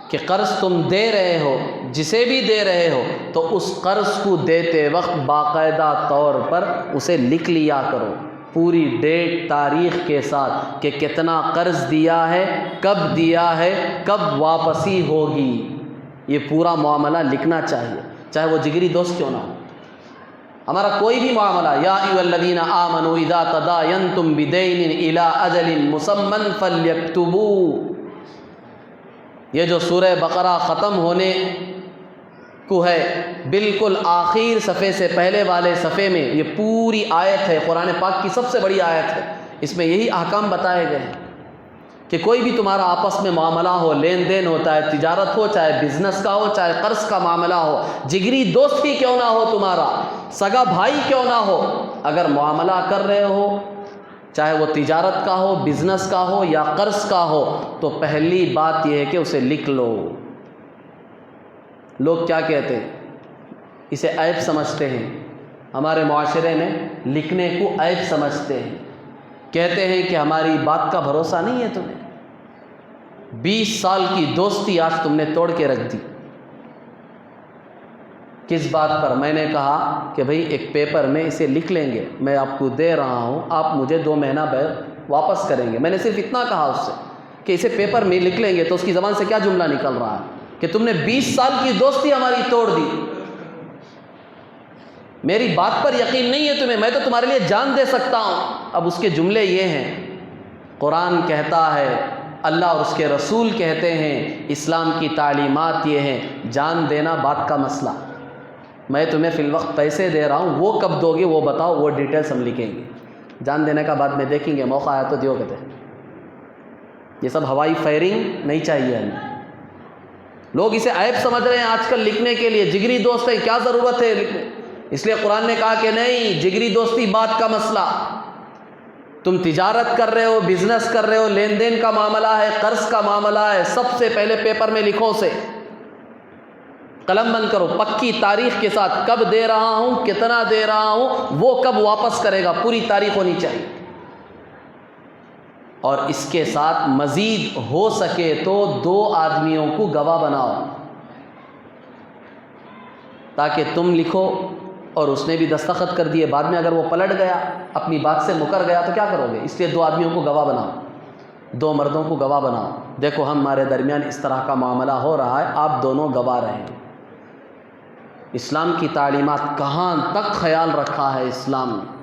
کہ قرض تم دے رہے ہو، جسے بھی دے رہے ہو، تو اس قرض کو دیتے وقت باقاعدہ طور پر اسے لکھ لیا کرو، پوری ڈیٹ تاریخ کے ساتھ کہ کتنا قرض دیا ہے، کب دیا ہے، کب واپسی ہوگی، یہ پورا معاملہ لکھنا چاہیے، چاہے وہ جگری دوست کیوں نہ ہو۔ ہمارا کوئی بھی معاملہ، یا ایھا الذین آمنوا اذا تداینتم بدین الی اجل مسمى فلیکتبوا، یہ جو سورہ بقرہ ختم ہونے کو ہے، بالکل آخر صفحے سے پہلے والے صفحے میں یہ پوری آیت ہے، قرآن پاک کی سب سے بڑی آیت ہے، اس میں یہی احکام بتائے گئے ہیں کہ کوئی بھی تمہارا آپس میں معاملہ ہو، لین دین ہوتا ہے، تجارت ہو، چاہے بزنس کا ہو، چاہے قرض کا معاملہ ہو، جگری دوست ہی کیوں نہ ہو، تمہارا سگا بھائی کیوں نہ ہو، اگر معاملہ کر رہے ہو، چاہے وہ تجارت کا ہو، بزنس کا ہو یا قرض کا ہو، تو پہلی بات یہ ہے کہ اسے لکھ لو۔ لوگ کیا کہتے ہیں؟ اسے عیب سمجھتے ہیں، ہمارے معاشرے میں لکھنے کو عیب سمجھتے ہیں، کہتے ہیں کہ ہماری بات کا بھروسہ نہیں ہے تمہیں، 20 سال کی دوستی آج تم نے توڑ کے رکھ دی۔ کس بات پر؟ میں نے کہا کہ بھئی ایک پیپر میں اسے لکھ لیں گے، میں آپ کو دے رہا ہوں، آپ مجھے 2 مہینہ بعد واپس کریں گے۔ میں نے صرف اتنا کہا اس سے کہ اسے پیپر میں لکھ لیں گے، تو اس کی زبان سے کیا جملہ نکل رہا ہے کہ تم نے 20 سال کی دوستی ہماری توڑ دی، میری بات پر یقین نہیں ہے تمہیں، میں تو تمہارے لیے جان دے سکتا ہوں۔ اب اس کے جملے یہ ہیں، قرآن کہتا ہے، اللہ اور اس کے رسول کہتے ہیں، اسلام کی تعلیمات یہ ہیں، جان دینا بات کا مسئلہ، میں تمہیں فی الوقت پیسے دے رہا ہوں، وہ کب دو گے وہ بتاؤ، وہ ڈیٹیلز ہم لکھیں گے، جان دینے کا بعد میں دیکھیں گے، موقع آیا تو دیو کہتے ہیں۔ یہ سب ہوائی فائرنگ نہیں چاہیے ہمیں۔ لوگ اسے عیب سمجھ رہے ہیں آج کل لکھنے کے لیے، جگری دوست ہے، کیا ضرورت ہے لکھنے، اس لیے قرآن نے کہا کہ نہیں، جگری دوستی بات کا مسئلہ، تم تجارت کر رہے ہو، بزنس کر رہے ہو، لین دین کا معاملہ ہے، قرض کا معاملہ ہے، سب سے پہلے پیپر میں لکھو، اسے قلم بند کرو، پکی تاریخ کے ساتھ، کب دے رہا ہوں، کتنا دے رہا ہوں، وہ کب واپس کرے گا، پوری تاریخ ہونی چاہیے۔ اور اس کے ساتھ مزید ہو سکے تو 2 آدمیوں کو گواہ بناؤ، تاکہ تم لکھو اور اس نے بھی دستخط کر دیے، بعد میں اگر وہ پلٹ گیا، اپنی بات سے مکر گیا تو کیا کرو گے؟ اس لیے 2 آدمیوں کو گواہ بناؤ، 2 مردوں کو گواہ بناؤ، دیکھو ہمارے درمیان اس طرح کا معاملہ ہو رہا ہے، آپ دونوں گواہ رہیں۔ اسلام کی تعلیمات کہاں تک خیال رکھا ہے اسلام نے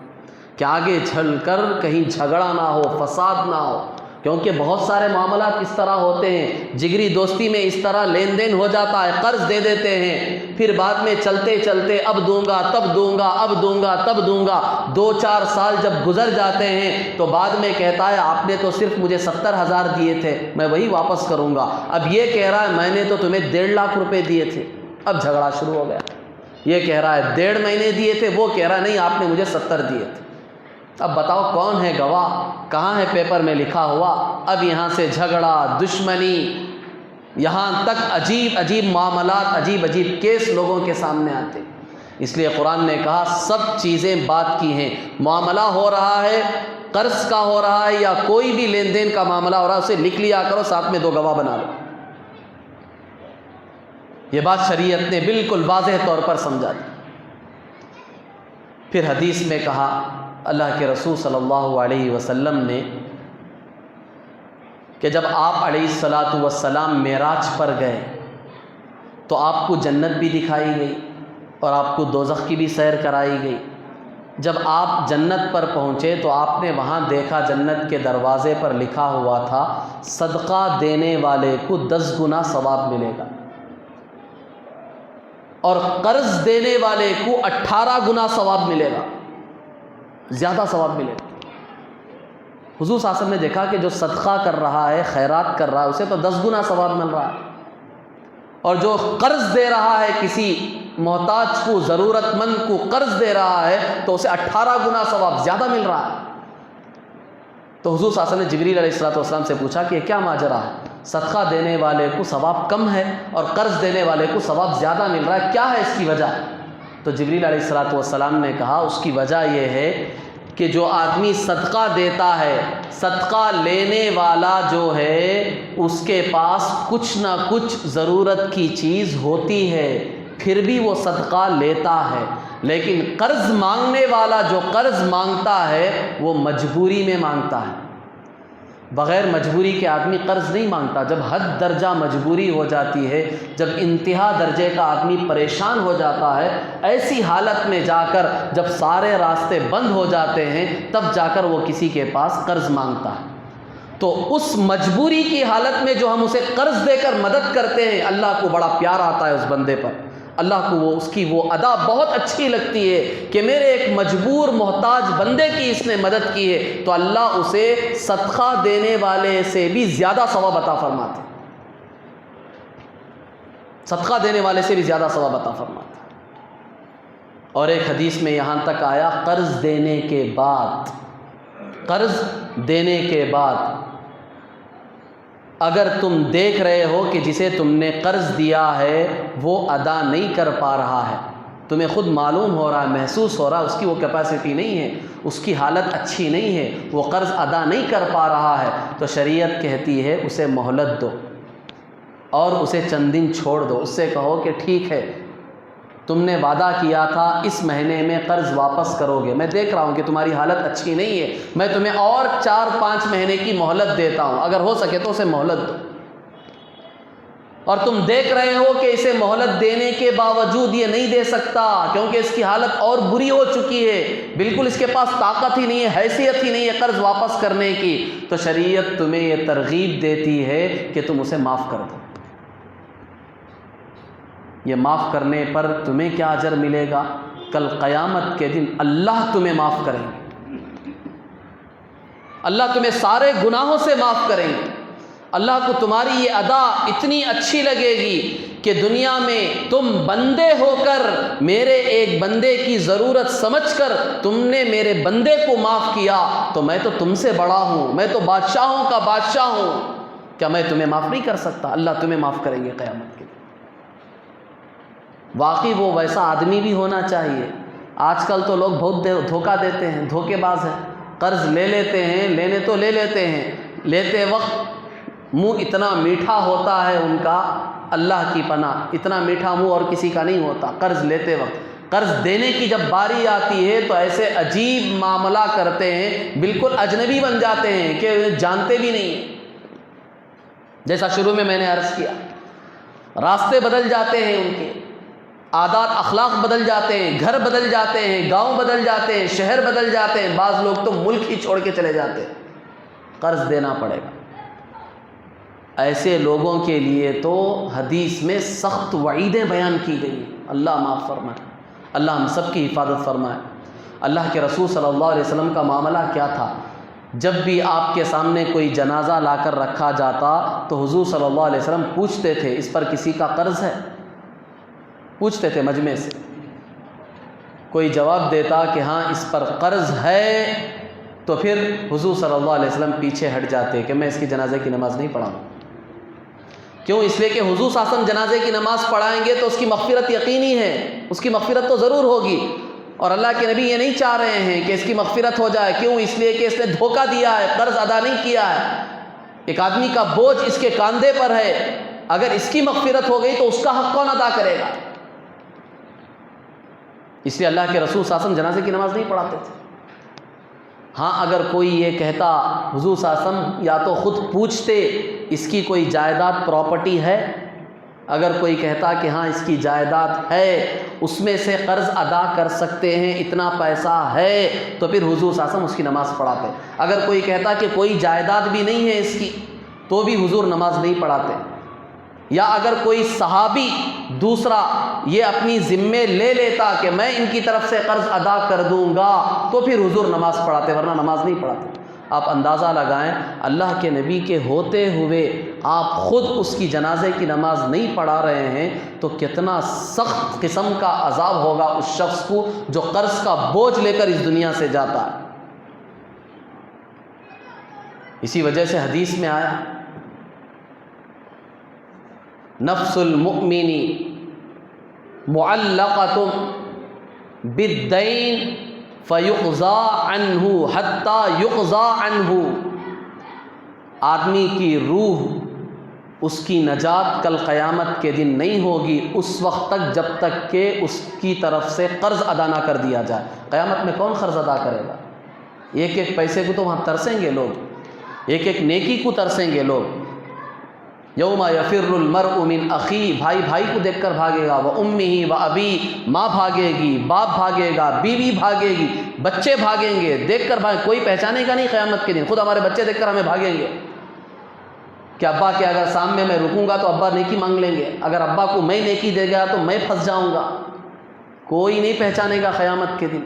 کہ آگے چل کر کہیں جھگڑا نہ ہو، فساد نہ ہو، کیونکہ بہت سارے معاملات اس طرح ہوتے ہیں، جگری دوستی میں اس طرح لین دین ہو جاتا ہے، قرض دے دیتے ہیں، پھر بعد میں چلتے چلتے اب دوں گا تب دوں گا، اب دوں گا تب دوں گا، 2-4 سال جب گزر جاتے ہیں تو بعد میں کہتا ہے آپ نے تو صرف مجھے 70,000 دیے تھے، میں وہی واپس کروں گا، اب یہ کہہ رہا ہے میں نے تو تمہیں 1.5 لاکھ روپے دیے تھے، اب جھگڑا شروع ہو گیا، یہ کہہ رہا ہے 1.5 مہینے دیے تھے، وہ کہہ رہا ہے نہیں آپ نے مجھے 70 دیے تھے۔ اب بتاؤ کون ہے گواہ، کہاں ہے پیپر میں لکھا ہوا؟ اب یہاں سے جھگڑا، دشمنی، یہاں تک عجیب عجیب معاملات، عجیب عجیب کیس لوگوں کے سامنے آتے۔ اس لیے قرآن نے کہا سب چیزیں بات کی ہیں، معاملہ ہو رہا ہے، قرض کا ہو رہا ہے یا کوئی بھی لین دین کا معاملہ ہو رہا ہے، اسے لکھ لیا کرو، ساتھ میں 2 گواہ بنا لو۔ یہ بات شریعت نے بالکل واضح طور پر سمجھا دی۔ پھر حدیث میں کہا، اللہ کے رسول صلی اللہ علیہ وسلم نے کہ جب آپ علیہ الصلاۃ والسلام معراج پر گئے تو آپ کو جنت بھی دکھائی گئی اور آپ کو دوزخ کی بھی سیر کرائی گئی۔ جب آپ جنت پر پہنچے تو آپ نے وہاں دیکھا جنت کے دروازے پر لکھا ہوا تھا صدقہ دینے والے کو 10 گنا ثواب ملے گا اور قرض دینے والے کو 18 گنا ثواب ملے گا، زیادہ ثواب ملے گا۔ حضور صلی اللہ علیہ وسلم نے دیکھا کہ جو صدقہ کر رہا ہے، خیرات کر رہا ہے، اسے تو 10 گنا ثواب مل رہا ہے، اور جو قرض دے رہا ہے، کسی محتاج کو، ضرورت مند کو قرض دے رہا ہے تو اسے 18 گنا ثواب زیادہ مل رہا ہے۔ تو حضور صلی اللہ علیہ وسلم نے جبریل علیہ الصلوۃ والسلام سے پوچھا کہ یہ کیا ماجرا ہے، صدقہ دینے والے کو ثواب کم ہے اور قرض دینے والے کو ثواب زیادہ مل رہا ہے، کیا ہے اس کی وجہ؟ تو جبریل علیہ الصلوۃ والسلام نے کہا اس کی وجہ یہ ہے کہ جو آدمی صدقہ دیتا ہے، صدقہ لینے والا جو ہے اس کے پاس کچھ نہ کچھ ضرورت کی چیز ہوتی ہے، پھر بھی وہ صدقہ لیتا ہے، لیکن قرض مانگنے والا جو قرض مانگتا ہے وہ مجبوری میں مانگتا ہے، بغیر مجبوری کے آدمی قرض نہیں مانگتا۔ جب حد درجہ مجبوری ہو جاتی ہے، جب انتہا درجے کا آدمی پریشان ہو جاتا ہے، ایسی حالت میں جا کر جب سارے راستے بند ہو جاتے ہیں تب جا کر وہ کسی کے پاس قرض مانگتا ہے۔ تو اس مجبوری کی حالت میں جو ہم اسے قرض دے کر مدد کرتے ہیں، اللہ کو بڑا پیار آتا ہے اس بندے پر، اللہ کو اس کی وہ ادا بہت اچھی لگتی ہے کہ میرے ایک مجبور محتاج بندے کی اس نے مدد کی ہے، تو اللہ اسے صدقہ دینے والے سے بھی زیادہ ثواب عطا فرماتے، صدقہ دینے والے سے بھی زیادہ ثواب عطا فرماتے۔ اور ایک حدیث میں یہاں تک آیا قرض دینے کے بعد اگر تم دیکھ رہے ہو کہ جسے تم نے قرض دیا ہے وہ ادا نہیں کر پا رہا ہے، تمہیں خود معلوم ہو رہا ہے، محسوس ہو رہا ہے اس کی وہ کیپیسٹی نہیں ہے، اس کی حالت اچھی نہیں ہے، وہ قرض ادا نہیں کر پا رہا ہے، تو شریعت کہتی ہے اسے مہلت دو اور اسے چند دن چھوڑ دو، اس سے کہو کہ ٹھیک ہے تم نے وعدہ کیا تھا اس مہینے میں قرض واپس کرو گے، میں دیکھ رہا ہوں کہ تمہاری حالت اچھی نہیں ہے، میں تمہیں اور 4-5 مہینے کی مہلت دیتا ہوں، اگر ہو سکے تو اسے مہلت دو۔ اور تم دیکھ رہے ہو کہ اسے مہلت دینے کے باوجود یہ نہیں دے سکتا کیونکہ اس کی حالت اور بری ہو چکی ہے، بالکل اس کے پاس طاقت ہی نہیں ہے، حیثیت ہی نہیں ہے قرض واپس کرنے کی، تو شریعت تمہیں یہ ترغیب دیتی ہے کہ تم اسے معاف کر دو۔ یہ معاف کرنے پر تمہیں کیا اجر ملے گا؟ کل قیامت کے دن اللہ تمہیں معاف کریں گے، اللہ تمہیں سارے گناہوں سے معاف کریں گے، اللہ کو تمہاری یہ ادا اتنی اچھی لگے گی کہ دنیا میں تم بندے ہو کر میرے ایک بندے کی ضرورت سمجھ کر تم نے میرے بندے کو معاف کیا تو میں تو تم سے بڑا ہوں، میں تو بادشاہوں کا بادشاہ ہوں، کیا میں تمہیں معاف نہیں کر سکتا؟ اللہ تمہیں معاف کریں گے قیامت کے دن۔ واقعی وہ ویسا آدمی بھی ہونا چاہیے۔ آج کل تو لوگ بہت دھوکہ دیتے ہیں، دھوکے باز ہیں، قرض لے لیتے ہیں، لینے تو لے لیتے ہیں، لیتے وقت منہ اتنا میٹھا ہوتا ہے ان کا، اللہ کی پناہ، اتنا میٹھا منہ اور کسی کا نہیں ہوتا قرض لیتے وقت۔ قرض دینے کی جب باری آتی ہے تو ایسے عجیب معاملہ کرتے ہیں، بالکل اجنبی بن جاتے ہیں کہ جانتے بھی نہیں ہیں۔ جیسا شروع میں نے عرض کیا، راستے بدل جاتے ہیں، ان کے عادات اخلاق بدل جاتے ہیں، گھر بدل جاتے ہیں، گاؤں بدل جاتے ہیں، شہر بدل جاتے ہیں، بعض لوگ تو ملک ہی چھوڑ کے چلے جاتے ہیں، قرض دینا پڑے گا۔ ایسے لوگوں کے لیے تو حدیث میں سخت وعیدیں بیان کی گئی ہیں۔ اللہ معاف فرمائے، اللہ ہم سب کی حفاظت فرمائے۔ اللہ کے رسول صلی اللہ علیہ وسلم کا معاملہ کیا تھا؟ جب بھی آپ کے سامنے کوئی جنازہ لا کر رکھا جاتا تو حضور صلی اللہ علیہ وسلم پوچھتے تھے اس پر کسی کا قرض ہے؟ پوچھتے تھے مجمع سے، کوئی جواب دیتا کہ ہاں اس پر قرض ہے تو پھر حضور صلی اللہ علیہ وسلم پیچھے ہٹ جاتے کہ میں اس کی جنازے کی نماز نہیں پڑھاؤں۔ کیوں؟ اس لیے کہ حضور صلی اللہ علیہ وسلم جنازے کی نماز پڑھائیں گے تو اس کی مغفرت یقینی ہے، اس کی مغفرت تو ضرور ہوگی، اور اللہ کے نبی یہ نہیں چاہ رہے ہیں کہ اس کی مغفرت ہو جائے۔ کیوں؟ اس لیے کہ اس نے دھوکہ دیا ہے، قرض ادا نہیں کیا ہے، ایک آدمی کا بوجھ اس کے کاندھے پر ہے، اگر اس کی مغفرت ہو گئی تو اس کا حق کون ادا کرے گا؟ اس لیے اللہ کے رسول صلی اللہ علیہ وسلم جنازے کی نماز نہیں پڑھاتے تھے۔ ہاں اگر کوئی یہ کہتا، حضور صلی اللہ علیہ وسلم یا تو خود پوچھتے اس کی کوئی جائیداد پراپرٹی ہے، اگر کوئی کہتا کہ ہاں اس کی جائیداد ہے، اس میں سے قرض ادا کر سکتے ہیں، اتنا پیسہ ہے، تو پھر حضور صلی اللہ علیہ وسلم اس کی نماز پڑھاتے۔ اگر کوئی کہتا کہ کوئی جائیداد بھی نہیں ہے اس کی، تو بھی حضور نماز نہیں پڑھاتے۔ یا اگر کوئی صحابی دوسرا یہ اپنی ذمے لے لیتا کہ میں ان کی طرف سے قرض ادا کر دوں گا، تو پھر حضور نماز پڑھاتے، ورنہ نماز نہیں پڑھاتے۔ آپ اندازہ لگائیں، اللہ کے نبی کے ہوتے ہوئے آپ خود اس کی جنازے کی نماز نہیں پڑھا رہے ہیں تو کتنا سخت قسم کا عذاب ہوگا اس شخص کو جو قرض کا بوجھ لے کر اس دنیا سے جاتا ہے۔ اسی وجہ سے حدیث میں آیا، نفس المؤمن معلقۃ بالدین فیقضی عنہ حتی یقضی عنہ، آدمی کی روح اس کی نجات کل قیامت کے دن نہیں ہوگی اس وقت تک جب تک کہ اس کی طرف سے قرض ادا نہ کر دیا جائے۔ قیامت میں کون قرض ادا کرے گا؟ ایک ایک پیسے کو تو وہاں ترسیں گے لوگ، ایک ایک نیکی کو ترسیں گے لوگ۔ یوم یفر المرء من اخی، بھائی بھائی کو دیکھ کر بھاگے گا، وامہ وابی، ماں بھاگے گی، باپ بھاگے گا، بیوی بھاگے گی، بچے بھاگیں گے، دیکھ کر کوئی پہچانے گا نہیں قیامت کے دن، خود ہمارے بچے دیکھ کر ہمیں بھاگیں گے کہ ابا کے اگر سامنے میں رکوں گا تو ابا نیکی مانگ لیں گے، اگر ابا کو میں نیکی دے گیا تو میں پھنس جاؤں گا، کوئی نہیں پہچانے گا قیامت کے دن۔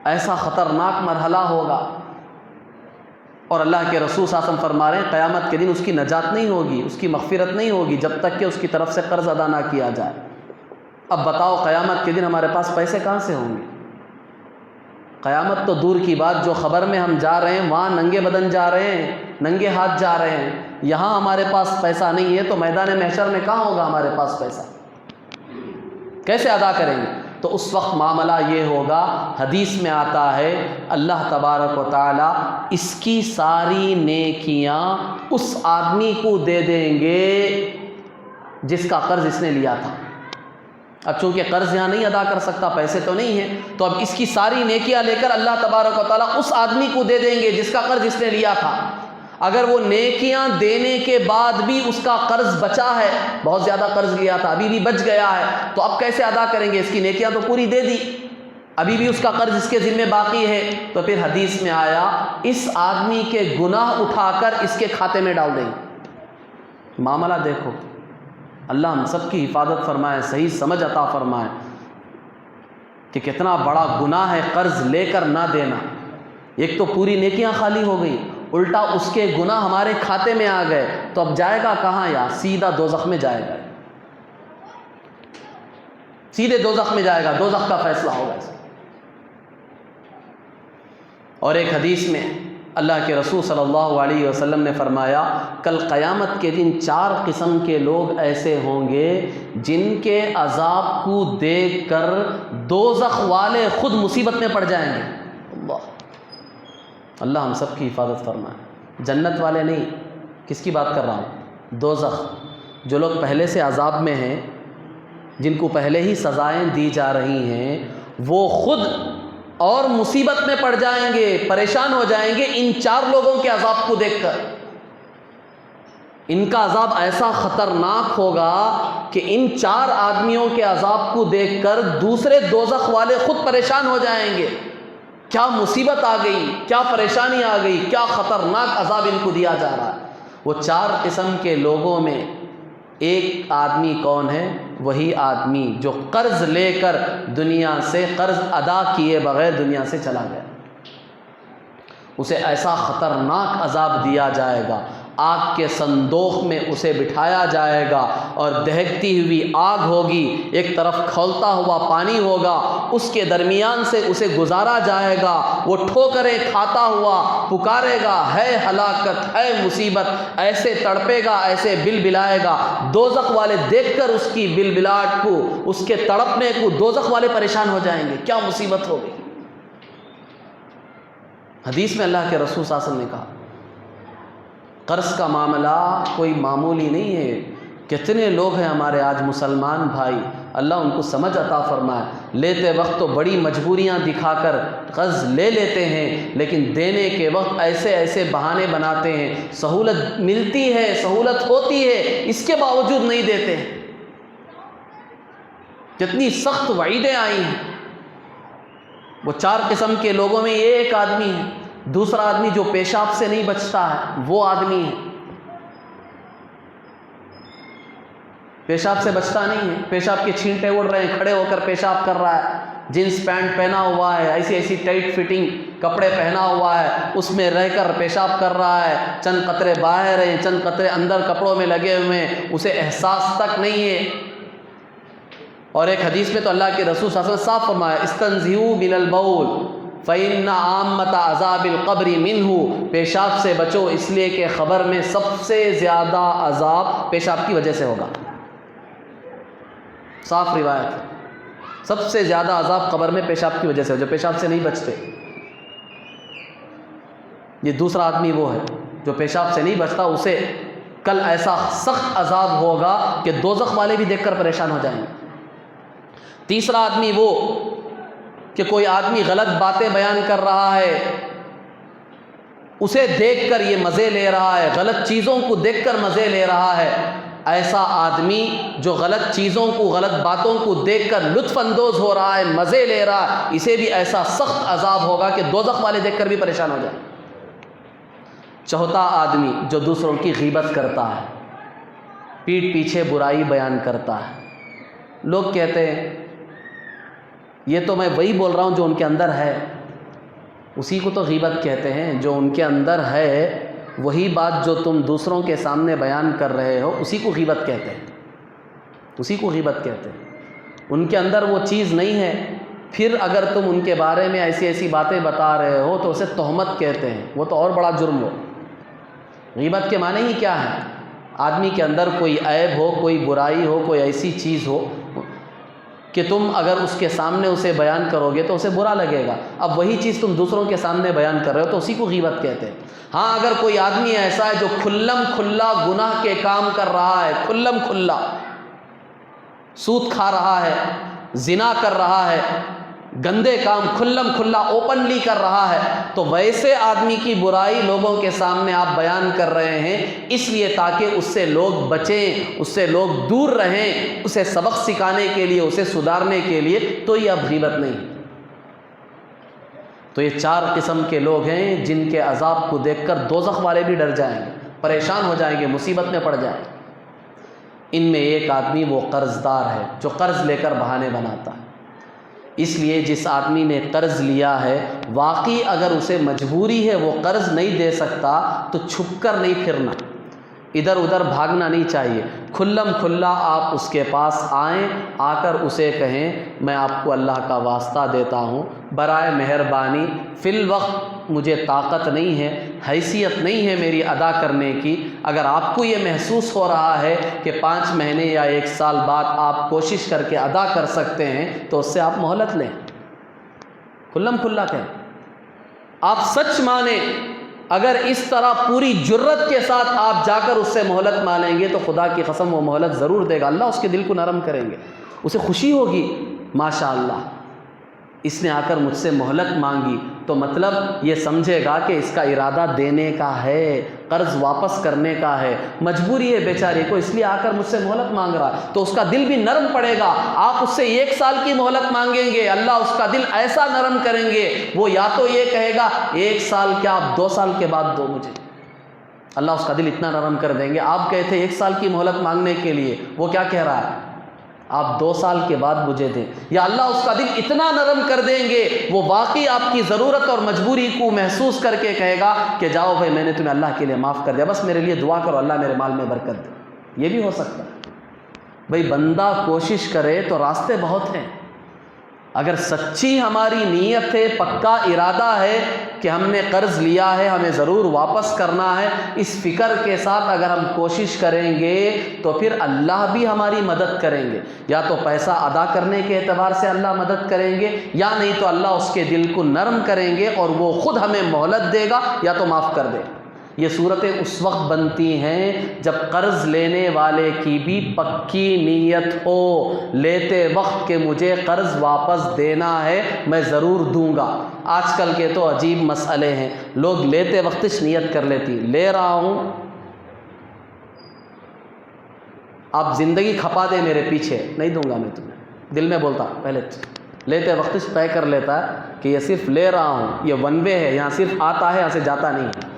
ایسا خطرناک مرحلہ ہوگا، اور اللہ کے رسول صلی اللہ علیہ وسلم فرما رہے ہیں قیامت کے دن اس کی نجات نہیں ہوگی، اس کی مغفرت نہیں ہوگی جب تک کہ اس کی طرف سے قرض ادا نہ کیا جائے۔ اب بتاؤ قیامت کے دن ہمارے پاس پیسے کہاں سے ہوں گے؟ قیامت تو دور کی بات، جو خبر میں ہم جا رہے ہیں وہاں ننگے بدن جا رہے ہیں، ننگے ہاتھ جا رہے ہیں، یہاں ہمارے پاس پیسہ نہیں ہے تو میدان محشر میں کہاں ہوگا ہمارے پاس پیسہ؟ کیسے ادا کریں گے؟ تو اس وقت معاملہ یہ ہوگا، حدیث میں آتا ہے اللہ تبارک و تعالی اس کی ساری نیکیاں اس آدمی کو دے دیں گے جس کا قرض اس نے لیا تھا۔ اب چونکہ قرض یہاں نہیں ادا کر سکتا، پیسے تو نہیں ہیں، تو اب اس کی ساری نیکیاں لے کر اللہ تبارک و تعالیٰ اس آدمی کو دے دیں گے جس کا قرض اس نے لیا تھا۔ اگر وہ نیکیاں دینے کے بعد بھی اس کا قرض بچا ہے، بہت زیادہ قرض لیا تھا ابھی بھی بچ گیا ہے، تو اب کیسے ادا کریں گے؟ اس کی نیکیاں تو پوری دے دی، ابھی بھی اس کا قرض اس کے ذمہ باقی ہے، تو پھر حدیث میں آیا اس آدمی کے گناہ اٹھا کر اس کے کھاتے میں ڈال دیں گے۔ معاملہ دیکھو، اللہ ہم سب کی حفاظت فرمائے، صحیح سمجھ عطا فرمائے کہ کتنا بڑا گناہ ہے قرض لے کر نہ دینا۔ ایک تو پوری نیکیاں خالی ہو گئی، الٹا اس کے گناہ ہمارے کھاتے میں آ گئے، تو اب جائے گا کہاں؟ یا سیدھا دوزخ میں جائے گا۔ سیدھے دوزخ میں جائے گا، دوزخ کا فیصلہ ہوگا اس کا۔ اور ایک حدیث میں اللہ کے رسول صلی اللہ علیہ وسلم نے فرمایا کل قیامت کے دن 4 قسم کے لوگ ایسے ہوں گے جن کے عذاب کو دیکھ کر دوزخ والے خود مصیبت میں پڑ جائیں گے۔ اللہ ہم سب کی حفاظت فرمائے۔ جنت والے نہیں، کس کی بات کر رہا ہوں؟ دوزخ، جو لوگ پہلے سے عذاب میں ہیں، جن کو پہلے ہی سزائیں دی جا رہی ہیں، وہ خود اور مصیبت میں پڑ جائیں گے، پریشان ہو جائیں گے ان 4 لوگوں کے عذاب کو دیکھ کر۔ ان کا عذاب ایسا خطرناک ہوگا کہ ان 4 آدمیوں کے عذاب کو دیکھ کر دوسرے دوزخ والے خود پریشان ہو جائیں گے، کیا مصیبت آ گئی، کیا پریشانی آ گئی، کیا خطرناک عذاب ان کو دیا جا رہا ہے۔ وہ 4 قسم کے لوگوں میں ایک آدمی کون ہے؟ وہی آدمی جو قرض لے کر دنیا سے، قرض ادا کیے بغیر دنیا سے چلا گیا۔ اسے ایسا خطرناک عذاب دیا جائے گا، آگ کے صندوق میں اسے بٹھایا جائے گا اور دہکتی ہوئی آگ ہوگی، ایک طرف کھولتا ہوا پانی ہوگا، اس کے درمیان سے اسے گزارا جائے گا۔ وہ ٹھوکریں کھاتا ہوا پکارے گا، ہے ہلاکت، ہے مصیبت، ایسے تڑپے گا، ایسے بلبلائے گا۔ دوزخ والے دیکھ کر اس کی بلبلاہٹ کو، اس کے تڑپنے کو دوزخ والے پریشان ہو جائیں گے، کیا مصیبت ہوگی۔ حدیث میں اللہ کے رسول صلی اللہ علیہ وسلم نے کہا قرض کا معاملہ کوئی معمولی نہیں ہے۔ کتنے لوگ ہیں ہمارے آج مسلمان بھائی، اللہ ان کو سمجھ عطا فرمائے، لیتے وقت تو بڑی مجبوریاں دکھا کر قرض لے لیتے ہیں، لیکن دینے کے وقت ایسے ایسے بہانے بناتے ہیں، سہولت ملتی ہے، سہولت ہوتی ہے، اس کے باوجود نہیں دیتے ہیں۔ کتنی سخت وعیدیں آئی ہیں۔ وہ 4 قسم کے لوگوں میں یہ ایک آدمی ہے۔ دوسرا آدمی جو پیشاب سے نہیں بچتا ہے، وہ آدمی ہے، پیشاب سے بچتا نہیں ہے، پیشاب کے چھینٹے اڑ رہے ہیں، کھڑے ہو کر پیشاب کر رہا ہے، جینس پینٹ پہنا ہوا ہے، ایسی ٹائٹ فٹنگ کپڑے پہنا ہوا ہے، اس میں رہ کر پیشاب کر رہا ہے، چند قطرے باہر ہیں، چند قطرے اندر کپڑوں میں لگے ہوئے ہیں، اسے احساس تک نہیں ہے۔ اور ایک حدیث میں تو اللہ کے رسول صلی اللہ علیہ وسلم صاف فرمایا استنزہوا من البول فإن عامۃ عذاب القبر منہ، پیشاب سے بچو اس لیے کہ قبر میں سب سے زیادہ عذاب پیشاب کی وجہ سے ہوگا۔ صاف روایت ہے، سب سے زیادہ عذاب قبر میں پیشاب کی وجہ سے ہو، جو پیشاب سے نہیں بچتے۔ یہ دوسرا آدمی وہ ہے جو پیشاب سے نہیں بچتا، اسے کل ایسا سخت عذاب ہوگا کہ دوزخ والے بھی دیکھ کر پریشان ہو جائیں گے۔ تیسرا آدمی وہ کہ کوئی آدمی غلط باتیں بیان کر رہا ہے، اسے دیکھ کر یہ مزے لے رہا ہے، غلط چیزوں کو دیکھ کر مزے لے رہا ہے۔ ایسا آدمی جو غلط چیزوں کو، غلط باتوں کو دیکھ کر لطف اندوز ہو رہا ہے، مزے لے رہا ہے، اسے بھی ایسا سخت عذاب ہوگا کہ دوزخ والے دیکھ کر بھی پریشان ہو جائیں۔ چوتھا آدمی جو دوسروں کی غیبت کرتا ہے، پیٹھ پیچھے برائی بیان کرتا ہے۔ لوگ کہتے ہیں یہ تو میں وہی بول رہا ہوں جو ان کے اندر ہے، اسی کو تو غیبت کہتے ہیں، جو ان کے اندر ہے وہی بات جو تم دوسروں کے سامنے بیان کر رہے ہو، اسی کو غیبت کہتے ہیں، اسی کو غیبت کہتے ہیں۔ ان کے اندر وہ چیز نہیں ہے، پھر اگر تم ان کے بارے میں ایسی ایسی باتیں بتا رہے ہو تو اسے تہمت کہتے ہیں، وہ تو اور بڑا جرم ہو۔ غیبت کے معنی ہی کیا ہے؟ آدمی کے اندر کوئی عیب ہو، کوئی برائی ہو، کوئی ایسی چیز ہو کہ تم اگر اس کے سامنے اسے بیان کرو گے تو اسے برا لگے گا، اب وہی چیز تم دوسروں کے سامنے بیان کر رہے ہو تو اسی کو غیبت کہتے ہیں۔ ہاں اگر کوئی آدمی ایسا ہے جو کھلم کھلا گناہ کے کام کر رہا ہے، کھلم کھلا سود کھا رہا ہے، زنا کر رہا ہے، گندے کام کھلم کھلا اوپنلی کر رہا ہے، تو ویسے آدمی کی برائی لوگوں کے سامنے آپ بیان کر رہے ہیں اس لیے تاکہ اس سے لوگ بچیں، اس سے لوگ دور رہیں، اسے سبق سکھانے کے لیے، اسے سدھارنے کے لیے، تو یہ اب غیبت نہیں۔ تو یہ 4 قسم کے لوگ ہیں جن کے عذاب کو دیکھ کر دوزخ والے بھی ڈر جائیں گے، پریشان ہو جائیں گے، مصیبت میں پڑ جائیں گے۔ ان میں ایک آدمی وہ قرض دار ہے جو قرض لے کر بہانے بناتا ہے۔ اس لیے جس آدمی نے قرض لیا ہے، واقعی اگر اسے مجبوری ہے وہ قرض نہیں دے سکتا تو چھپ کر نہیں پھرنا، ادھر ادھر بھاگنا نہیں چاہیے، کھلم کھلا آپ اس کے پاس آئیں، آ کر اسے کہیں میں آپ کو اللہ کا واسطہ دیتا ہوں، برائے مہربانی فی الوقت مجھے طاقت نہیں ہے، حیثیت نہیں ہے میری ادا کرنے کی، اگر آپ کو یہ محسوس ہو رہا ہے کہ 5 مہینے یا 1 سال بعد آپ کوشش کر کے ادا کر سکتے ہیں تو اس سے آپ مہلت لیں، کھلم کھلا کہیں۔ آپ سچ مانیں، اگر اس طرح پوری جرت کے ساتھ آپ جا کر اس سے مہلت مانیں گے تو خدا کی قسم وہ مہلت ضرور دے گا، اللہ اس کے دل کو نرم کریں گے، اسے خوشی ہوگی، ماشاءاللہ اس نے آ کر مجھ سے مہلت مانگی، تو مطلب یہ سمجھے گا کہ اس کا ارادہ دینے کا ہے، قرض واپس کرنے کا ہے، مجبوری ہے بیچارے کو، اس لیے آ کر مجھ سے مہلت مانگ رہا ہے، تو اس کا دل بھی نرم پڑے گا۔ آپ اس سے 1 سال کی مہلت مانگیں گے، اللہ اس کا دل ایسا نرم کریں گے، وہ یا تو یہ کہے گا 1 سال کیا آپ 2 سال کے بعد دو مجھے، اللہ اس کا دل اتنا نرم کر دیں گے۔ آپ کہے تھے 1 سال کی مہلت مانگنے کے لیے، وہ کیا کہہ رہا ہے آپ 2 سال کے بعد مجھے دیں، یا اللہ اس کا دل اتنا نرم کر دیں گے، وہ واقعی آپ کی ضرورت اور مجبوری کو محسوس کر کے کہے گا کہ جاؤ بھائی میں نے تمہیں اللہ کے لیے معاف کر دیا، بس میرے لیے دعا کرو اللہ میرے مال میں برکت دے۔ یہ بھی ہو سکتا ہے بھائی، بندہ کوشش کرے تو راستے بہت ہیں، اگر سچی ہماری نیت ہے، پکا ارادہ ہے کہ ہم نے قرض لیا ہے ہمیں ضرور واپس کرنا ہے، اس فکر کے ساتھ اگر ہم کوشش کریں گے تو پھر اللہ بھی ہماری مدد کریں گے، یا تو پیسہ ادا کرنے کے اعتبار سے اللہ مدد کریں گے، یا نہیں تو اللہ اس کے دل کو نرم کریں گے اور وہ خود ہمیں مہلت دے گا یا تو معاف کر دے۔ یہ صورتیں اس وقت بنتی ہیں جب قرض لینے والے کی بھی پکی نیت ہو لیتے وقت کہ مجھے قرض واپس دینا ہے، میں ضرور دوں گا۔ آج کل کے تو عجیب مسئلے ہیں، لوگ لیتے وقت نیت کر لیتی لے رہا ہوں، آپ زندگی کھپا دیں میرے پیچھے، نہیں دوں گا میں تمہیں، دل میں بولتا پہلے لیتے وقت طے کر لیتا ہے کہ یہ صرف لے رہا ہوں، یہ ون وے ہے، یہاں صرف آتا ہے یہاں سے جاتا نہیں ہے۔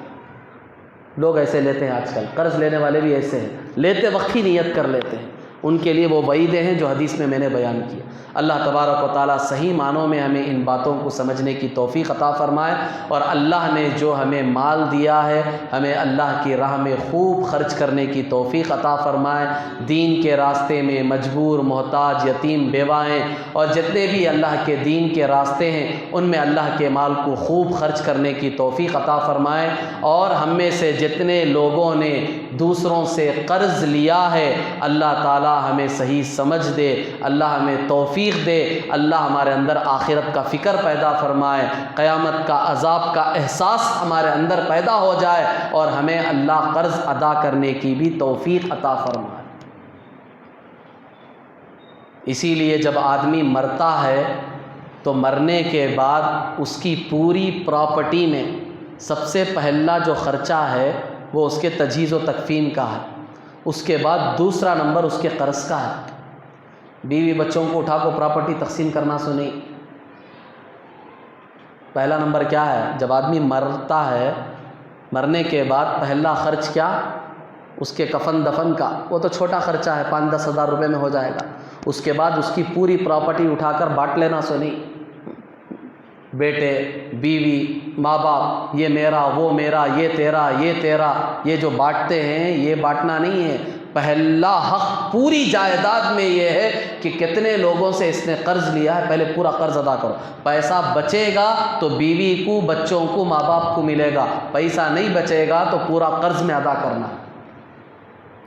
لوگ ایسے لیتے ہیں آج کل، قرض لینے والے بھی ایسے ہیں، لیتے وقت ہی نیت کر لیتے ہیں، ان کے لیے وہ وعیدیں ہیں جو حدیث میں نے بیان کیا۔ اللہ تبارک و تعالیٰ صحیح معنوں میں ہمیں ان باتوں کو سمجھنے کی توفیق عطا فرمائے، اور اللہ نے جو ہمیں مال دیا ہے ہمیں اللہ کی راہ میں خوب خرچ کرنے کی توفیق عطا فرمائے، دین کے راستے میں مجبور، محتاج، یتیم، بیوائیں اور جتنے بھی اللہ کے دین کے راستے ہیں ان میں اللہ کے مال کو خوب خرچ کرنے کی توفیق عطا فرمائے، اور ہم میں سے جتنے لوگوں نے دوسروں سے قرض لیا ہے اللہ تعالیٰ ہمیں صحیح سمجھ دے، اللہ ہمیں توفیق دے، اللہ ہمارے اندر آخرت کا فکر پیدا فرمائے، قیامت کا عذاب کا احساس ہمارے اندر پیدا ہو جائے، اور ہمیں اللہ قرض ادا کرنے کی بھی توفیق عطا فرمائے۔ اسی لیے جب آدمی مرتا ہے تو مرنے کے بعد اس کی پوری پراپرٹی میں سب سے پہلا جو خرچہ ہے وہ اس کے تجہیز و تکفین کا ہے، اس کے بعد دوسرا نمبر اس کے قرض کا ہے۔ بیوی بچوں کو اٹھا کو پراپرٹی تقسیم کرنا سنی، پہلا نمبر کیا ہے؟ جب آدمی مرتا ہے مرنے کے بعد پہلا خرچ کیا؟ اس کے کفن دفن کا، وہ تو چھوٹا خرچہ ہے، 5-10 ہزار روپے میں ہو جائے گا۔ اس کے بعد اس کی پوری پراپرٹی اٹھا کر بانٹ لینا سنی، بیٹے، بیوی، ماں باپ، یہ میرا وہ میرا، یہ تیرا یہ تیرا، یہ جو بانٹتے ہیں یہ بانٹنا نہیں ہے۔ پہلا حق پوری جائیداد میں یہ ہے کہ کتنے لوگوں سے اس نے قرض لیا ہے، پہلے پورا قرض ادا کرو۔ پیسہ بچے گا تو بیوی کو، بچوں کو، ماں باپ کو ملے گا، پیسہ نہیں بچے گا تو پورا قرض میں ادا کرنا۔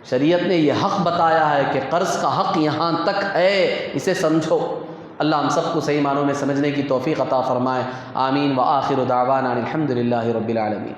شریعت نے یہ حق بتایا ہے کہ قرض کا حق یہاں تک ہے، اسے سمجھو۔ اللہ ہم سب کو صحیح معنوں میں سمجھنے کی توفیق عطا فرمائے، آمین۔ وآخر دعوانا الحمد للہ رب العالمین۔